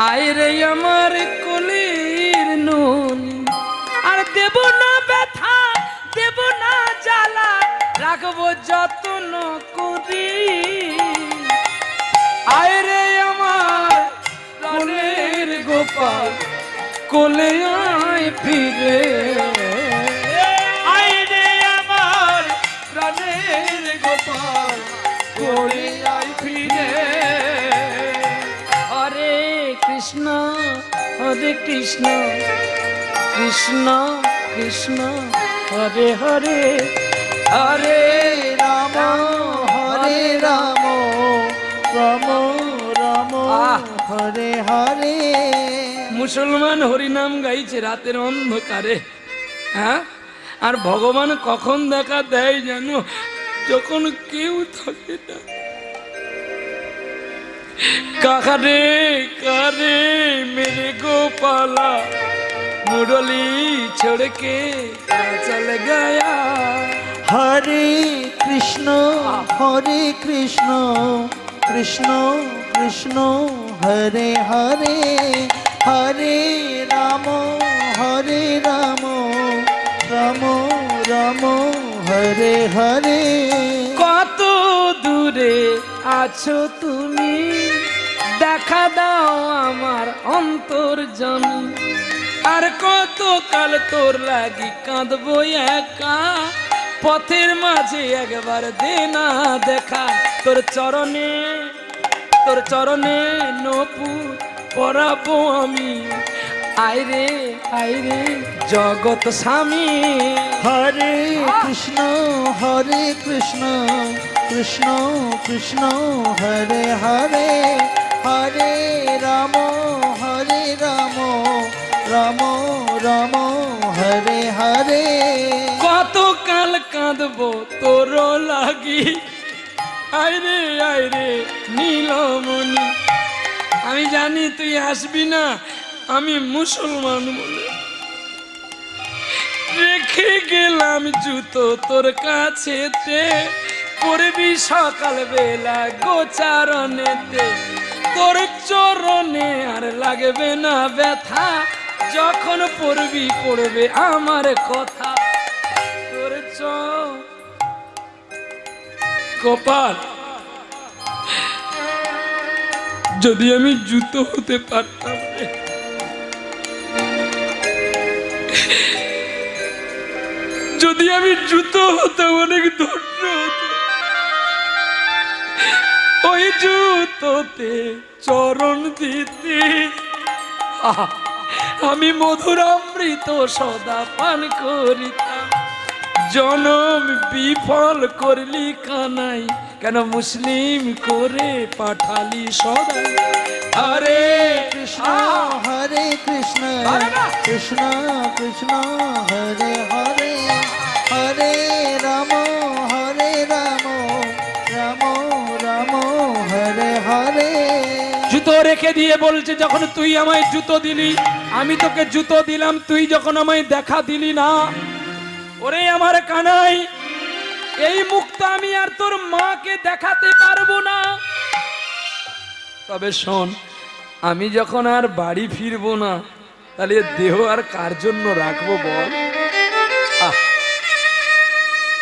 আয় রে আমার কলির নুনি। আর দেব না ব্যথা, দেব না জ্বালা, রাখবো যত্ন করি। আয় রে আমার কোলের গোপাল, কোলে আয় ফিরে। আয় রে আমার প্রাণের গোপাল, কোলে আয় ফিরে। হরে কৃষ্ণ, হরে কৃষ্ণ, কৃষ্ণ কৃষ্ণ হরে হরে, হরে রাম হরে রাম, রাম রাম হরে হরে। মুসলমান হরিনাম গাইছে রাতের অন্ধকারে, হ্যাঁ? আর ভগবান কখন দেখা দেয় জানো? যখন কেউ থাকে না। কারে কারে মেরে গোপালা, মুরলি छोड़ के चल गया। হরে কৃষ্ণ হরে কৃষ্ণ, কৃষ্ণ কৃষ্ণ হরে হরে, হরে রাম হরে রাম, রাম রাম হরে হরে। কত দূরে আছো তুমি, দেখা দাও আমার অন্তর্জনী। আর কত কাল তোর লাগি কাঁদবো একা, পথের মাঝে একবার দে না দেখা। তোর চরণে, তোর চরণে নপুর পরাবো আমি। আইরে আইরে জগৎ স্বামী। হরে কৃষ্ণ হরে কৃষ্ণ, কৃষ্ণ কৃষ্ণ হরে হরে, হরে রাম হরে রাম, রাম রাম হরে হরে। কত কাল কাঁদবো তোর লাগি, আইরে আইরে নীলমণি। আমি জানি তুই আসবি না, আমি মুসলমান বলে রেখে গেলাম জুতো তোর কাছেতে। পড়বি সকাল বেলা গোচারণেতে, তোর চরণে আর লাগবে না ব্যথা। যখন পড়বি পড়বে আমার কথা। তোর গোপাল, যদি আমি জুতো হতে পারতাম রে, যদি আমি জুতো হতাম অনেক ধন্য হতো। ওই জুতোতে চরণ দিতে আমি মধুর অমৃত সদা পান করিতাম। জনম বিফল করলি কানাই, কেন মুসলিম করে পাঠালি সদাই। হরে কৃষ্ণ হরে কৃষ্ণ, কৃষ্ণ কৃষ্ণ হরে হরে, হরে রাম হরে রাম, রাম রাম হরে হরে। জুতো রেখে দিয়ে বলছে, যখন তুই আমায় জুতো দিলি, আমি তোকে জুতো দিলাম, তুই যখন আমায় দেখা দিলি না। ওরে আমার কানাই, এই মুখটা আমি আর তোর মাকে দেখাতে পারবো না। তবে শোন, আমি যখন আর বাড়ি ফিরবো না, তাহলে দেহ আর কার জন্য রাখবো বল?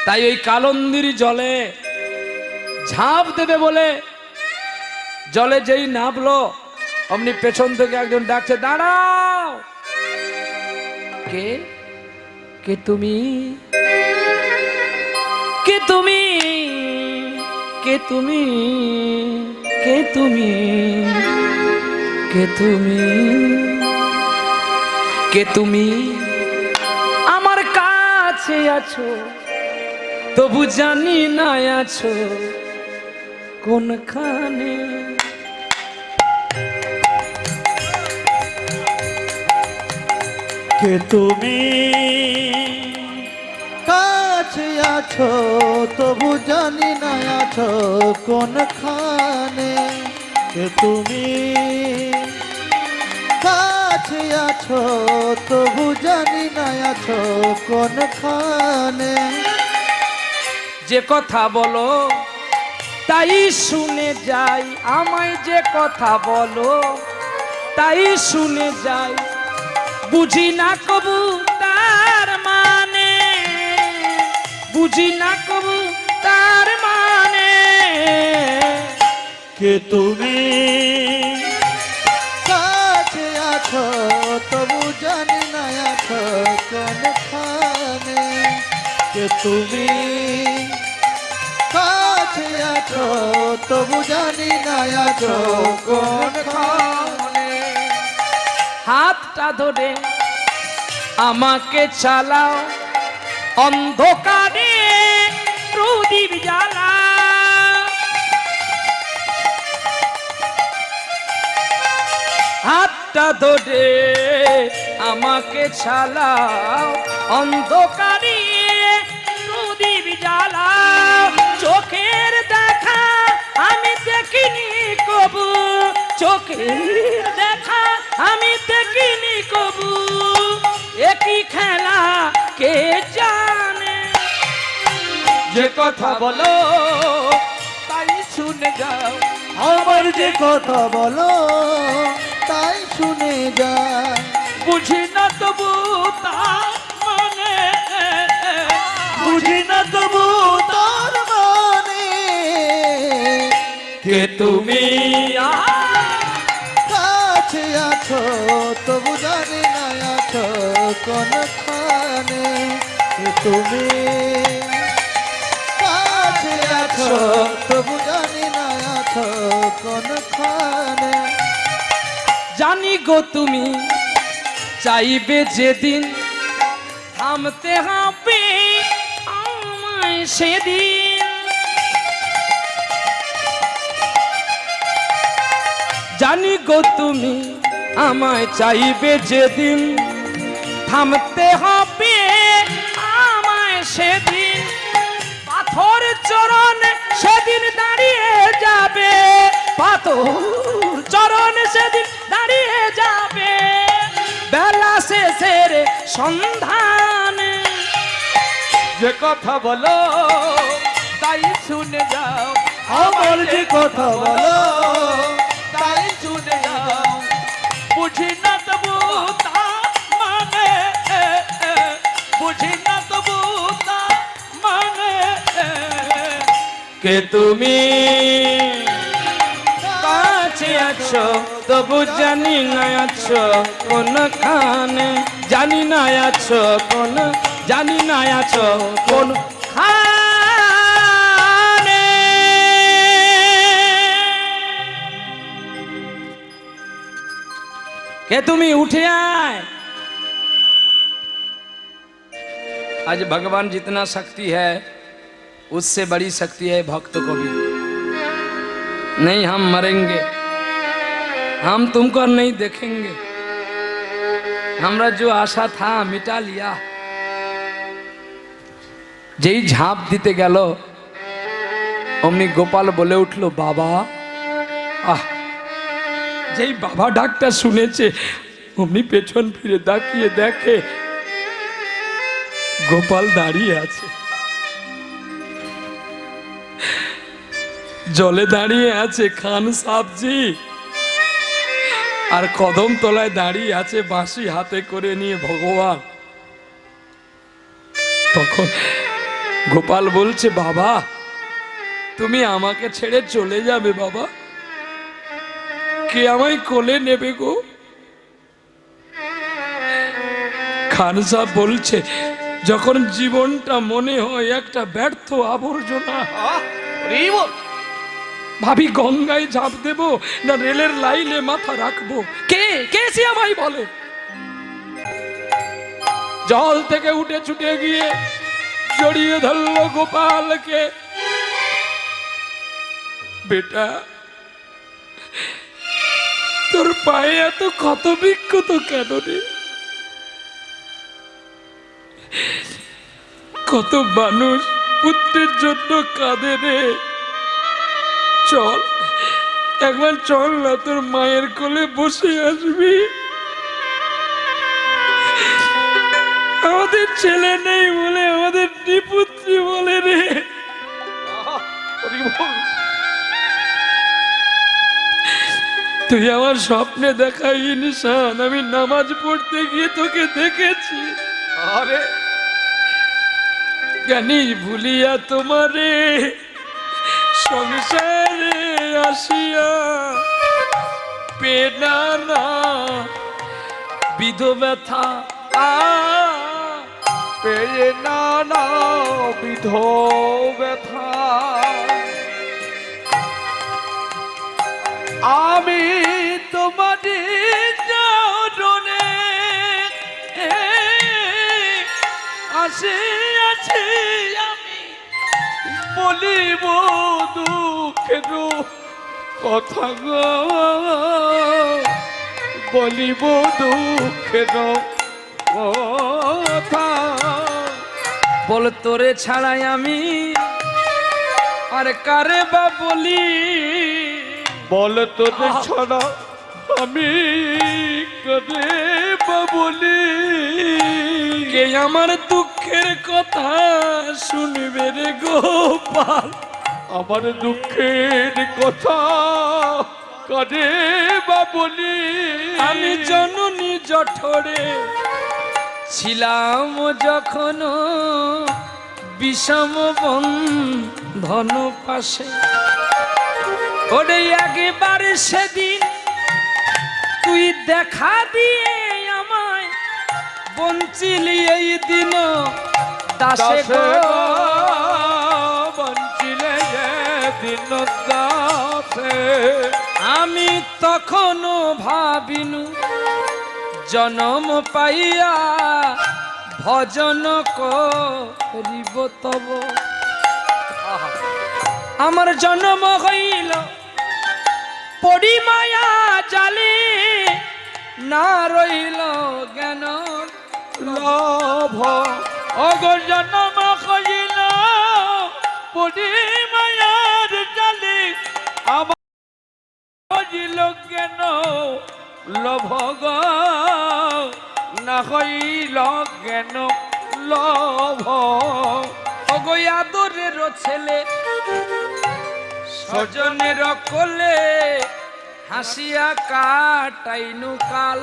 তাই ওই কালন্দির জলে ঝাঁপ দেবে বলে, জলে যেই নামলো অমনি পেছন থেকে একজন ডাকছে, দাঁড়াও। কে কে তুমি, কে তুমি, কে তুমি, কে তুমি, কে তুমি, কে তুমি আমার কাছে আছো, তবু জানি না আছো কোনখানে। কে তুমি কাছে আছো, তবু জানি না আছো কোনখানে। কে তুমি কাছে আছো, তবু জানি না আছো কোনখানে। যে কথা বলো তাই শুনে যাই, আমায় যে কথা বলো তাই শুনে যাই, বুঝি না কবু তার মানে, বুঝি না কবু তার মানে। কে তুমি কাছে আছো তবু জানি না আছো কোনখানে। কে তুমি কাছে আছো তবু জানি না আছো কোনখানে। হাতটা ধরে আমাকে চালাও, অন্ধকারে প্রদীপ জ্বালা। হাতটা ধরে আমাকে চালাও, অন্ধকারে প্রদীপ জ্বালাও। চোখের দেখা আমি দেখিনি কবু, চোখের দেখা আমি দেখিনি কবু, একই খেলা কে জানে। যে কথা বলো তাই শুনে যাও, আমার যে কথা বলো তাই শুনে যায়, বুঝি না তবু তার মানে, বুঝি না তবু তার মানে। কে তুমি কাছে আছো তবু জানি না আছো কোনখানে। তুমি কাছে আছো তবু জানি না আছো কোনখানে। জানি গো তুমি চাইবে যেদিন, থামতে হবে আমায় সেদিন। জানি গো তুমি আমায় চাইবে যেদিন, থামতে হবে আমায় সেদিন। পাথর চরণ সেদিন দাঁড়িয়ে যাবে, পাথর চরণ সেদিন দাঁড়িয়ে যাবে, বেলা শেষের সন্ধান। যে কথা বলো তাই শুনে যাও, আমার যে কথা বলো তাই শুনে যাও, বুঝি না তবু তার মানে, বুঝি না তবু তার মানে। কে তুমি কাছে আছো তবু জানি না আছো কোনখানে, জানি না আছো কোন, জানি না আছো কোন খানে। কে তুমি उठे आए। आज भगवान जितना शक्ति है उससे बड़ी शक्ति है भक्त को भी। नहीं हम मरेंगे, हम तुमको नहीं देखेंगे, हमरा जो आशा था मिटा लिया। যেই ঝাঁপ দিতে গেল অমনি গোপাল বলে উঠলো বাবা। আহ, যেই বাবা ডাকটা শুনেছে অমনি পেছন ফিরে তাকিয়ে দেখে গোপাল দাঁড়িয়ে আছে, জলে দাঁড়িয়ে আছে খান সাবজি, আর কদম তলায় দাঁড়িয়ে আছে বাঁশি হাতে করে নিয়ে ভগবান। তখন গোপাল বলছে বাবা তুমি আমাকে ছেড়ে চলে যাবে বাবা, কে আমায় কোলে নেবে গো। খান সাহেব বলছে যখন জীবনটা মনে হয় একটা ব্যর্থ আবর্জনা, ভাবি গঙ্গায় ঝাঁপ দেব না রেলের লাইনে মাথা রাখবো, কে কে সে আমায় বলে। জল থেকে উঠে ছুটে গিয়ে জড়িয়ে ধরলো গোপালকে, বেটা তোর পায়ে এত ক্ষত বিক্ষত কেন রে, কত মানুষ পুত্রের জন্য কাঁদে রে, চল একবার চল না তোর মায়ের কোলে বসে আসবি। আমাদের ছেলে নেই বলে আমাদের নিপুত্রী বলে রে। তুই আমার স্বপ্নে দেখা ইনসান, আমি নামাজ পড়তে গিয়ে তোকে দেখেছি। আরে জ্ঞানী ভুলিয়া তোমারে সংসারে আসিয়া পেনা না বিধ ব্যথা পেয়ে নানা বিধ ব্যথা, আমি তোমাদের চরণে আসে আছে, আমি বলিব দুঃখের কথা গো, বলিব দুঃখের কথা। বল তোরে ছাড়াই আমি আর কারে বা বলি, বল তোদের ছাড়া আমি কারে বা বলি, কে আমার দুঃখের কথা শুনবে রে গোপাল, আমার দুঃখের কথা কারে বা বলি। আমি জননী জঠরে ছিলাম যখন বিষম বন্ধন পাশে, ওরে একবার সেদিন তুই দেখা দিয়ে আমায় বঞ্চিলি, এই দিন দাসে গো বঞ্চিলে দিন দাসে, আমি তখনও ভাবিনু জনম পাইয়া ভজন করিব তব। আমার জন্ম হইল পরিমায়া জালে, না রইল জ্ঞান লাভ অগর জন্ম হইল পরিমায়ার জালে, আমার হইল জ্ঞান লভ গো, না হইল জ্ঞান লভ। অগো আদরের ছেলে স্বজনের কোলে হাসিয়া কাটাইনু কাল,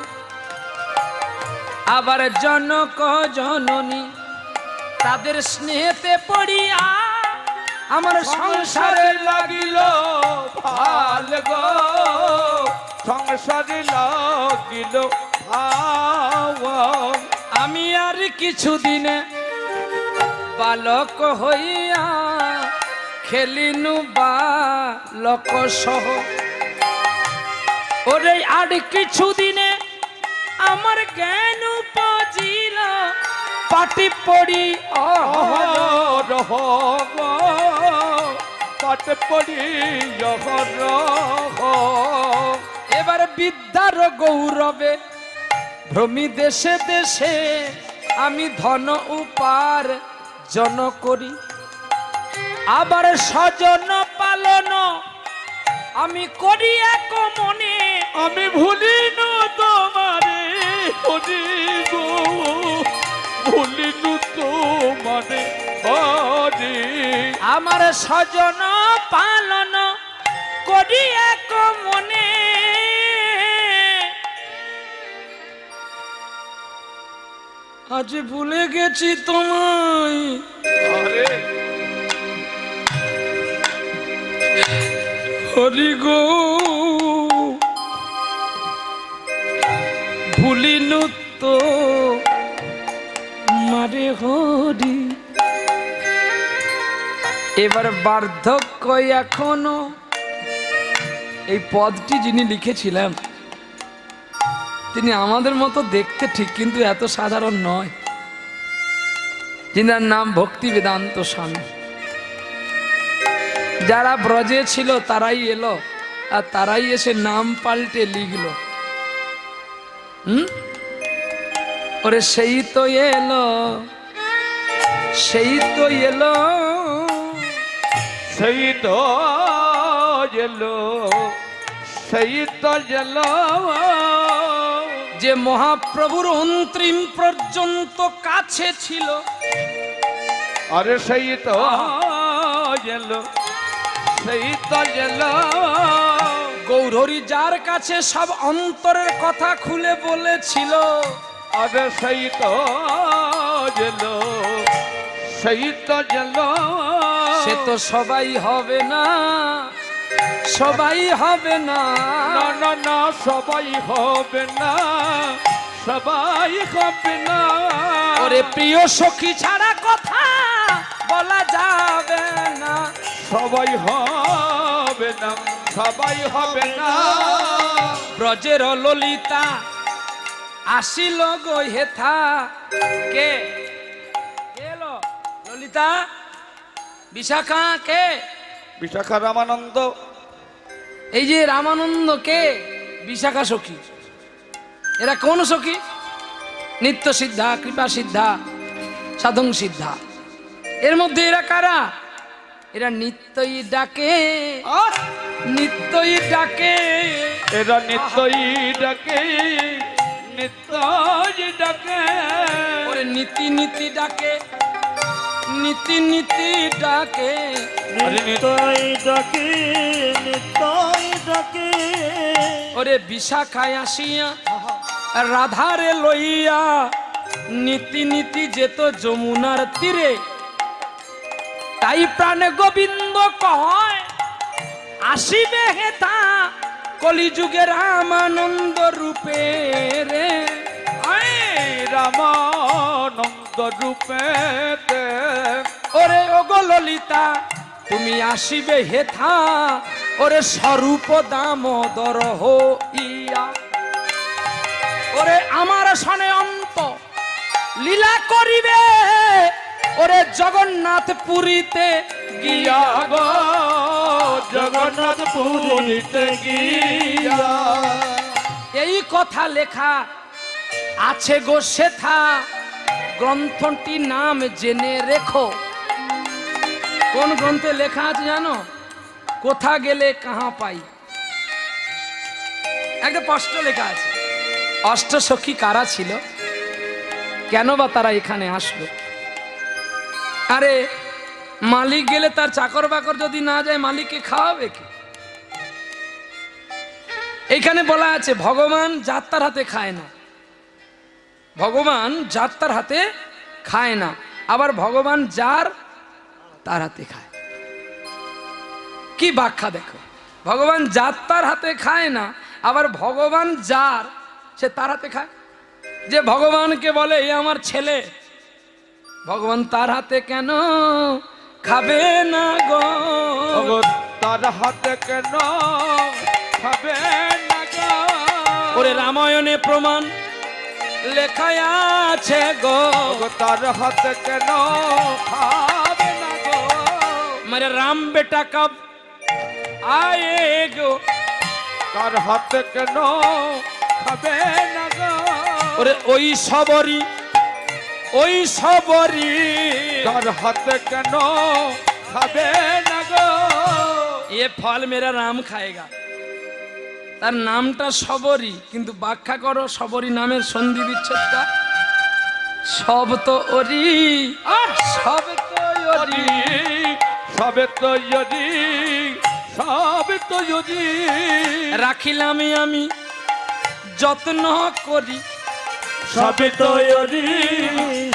আবার জনক জননী তাদের স্নেহেতে পড়িয়া আমার সংসারে লাগিল ভাল গো, সংসারে লাগিল ভাব। আমি আর কিছুদিনে বালক হইয়া খেলিনু বালক সহ, ওরে আর কিছুদিনে আমার জ্ঞান উপজিল পাটি পড়ি রহ পাট পড়ি রহ। এবার বিদ্যার গৌরবে ভ্রমি দেশে দেশে আমি ধন উপার জন করি, আবার স্বজন পালন আমি করি এক মনে, আমি ভুলিনু তোমারে হরি গো, ভুলিনু তোমারে হরি। আমার স্বজন পালন করি এক মনে, আজ ভুলে গেছি তোমায় আরে হরি গো, ভুলিনু তো মারে হরি। এবার বার্ধক্য এখনো, এই পদটি যিনি লিখেছিলেন তিনি আমাদের মতো দেখতে ঠিক, কিন্তু এত সাধারণ নয়। যিনার নাম ভক্তি বেদান্ত স্বামী। যারা ব্রজে ছিল তারাই এলো, আর তারাই এসে নাম পাল্টে লিখলো। ওরে সেই তো এলো, সেই তো এলো, সেই তো এলো, সেই তো এলো, যে মহাপ্রভুর অন্তিম পর্যন্ত কাছে ছিল। আরে সেই তো এলো, সেই তো এলো, গৌর গৌরহরি যার কাছে সব অন্তরের কথা খুলে বলেছিল, আরে সেই তো জেলো, সেই তো জেলো। সে তো সবাই হবে না, সবাই হবে না। না না না, সবাই হবে না, সবাই হবে না। ওরে প্রিয় সখী ছাড়া কথা বলা যাবে না। সবাই হবে না, সবাই হবে না। ব্রজের ললিতা আসিল গো হেথা। কে এলো? ললিতা, বিশাখা কে? বিশাখা রামানন্দ। এই যে রামানন্দ কে? বিশাখা সখী। এরা কোন সখী? নিত্য সিদ্ধা, কৃপা সিদ্ধা, সাধন সিদ্ধা। এর মধ্যে এরা কারা? এরা নিত্যই ডাকে, নিত্যই ডাকে। এরা নিত্যই ডাকে, নিত্যই ডাকে। ওরে নীতি নীতি ডাকে, নীতি নীতি ডাকে। নিত্যই ডাকে, নিত্যই ডাকে। ওরে বিশাখায় আসিয়া রাধারে লইয়া নীতি নীতি যেত যমুনার তীরে। তাই প্রাণে গোবিন্দ কয় আসিবে হেতা কলিযুগে রামানন্দ রূপে রে। রামানন্দ রূপে। ওরে ওগো ললিতা তুমি আসিবে হেথা, ওরে স্বরূপ দামোদর হইয়া। ওরে আমার সনে অন্ত লীলা করিবে, ওরে জগন্নাথ পুরীতে গিয়া গো, জগন্নাথ পুরীতে গিয়া। এই কথা লেখা আছে গো সেথা। গ্রন্থটি নাম জেনে রেখো। কোন গ্রন্থে লেখা আছে জানো? কোথা গেলে কাহা পাই। একটা স্পষ্ট লেখা আছে। অষ্টসখী কারা ছিল, কেন বা তারা এখানে আসলো? আরে মালিক গেলে তার চাকর বাকর যদি না যায়, মালিককে খাওয়াবে কি? এইখানে বলা আছে ভগবান যাত্রার হাতে খায় না, ভগবান যাত্রার হাতে খায় না, আবার ভগবান যার তার হাতে খায়। কি ব্যাখ্যা দেখো, ভগবান যাত্রার হাতে খায় না, আবার ভগবান যার সে তার হাতে খায়। যে ভগবানকে বলে এই আমার ছেলে, ভগবান তার হাতে কেন খাবে না গো? তার হাতে কেন খাবে না গো? ওরে রামায়ণে প্রমাণ লেখায় আছে গো, তার হাতে কেন খাবে না গো? मेरे राम बेटा कब आए गो? তার হাতে কেন খাবে না গো? ওরে ওই সবরি, ওই সবরি তার হাতে কেন খাবে না গো? ये फल मेरा राम खाएगा। তার নামটা সবরি, কিন্তু ব্যাখ্যা করো সবরি নামের সন্ধি বিচ্ছেদটা। সব তো ওরি, সব তো ওরি, সবে তো যদি, সবে তো যদি রাখিলাম আমি যত্ন করি। সবে তো যদি,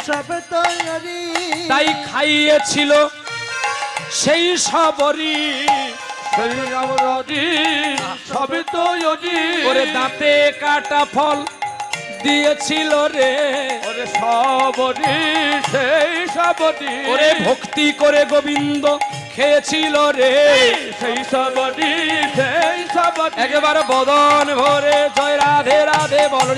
সবে তৈরি। তাই খাইয়েছিল সেই সবরি। সেই আমরি সবে তো যদি। ওরে দাঁতে কাটা ফল দিয়েছিল রে, ওরে সবরি, সেই সবরি। ওরে ভক্তি করে গোবিন্দ খেয়েছিল রে, সেই সবরি, সেই সবরি। একেবারে বদন ভরে জয় রাধে রাধে বল।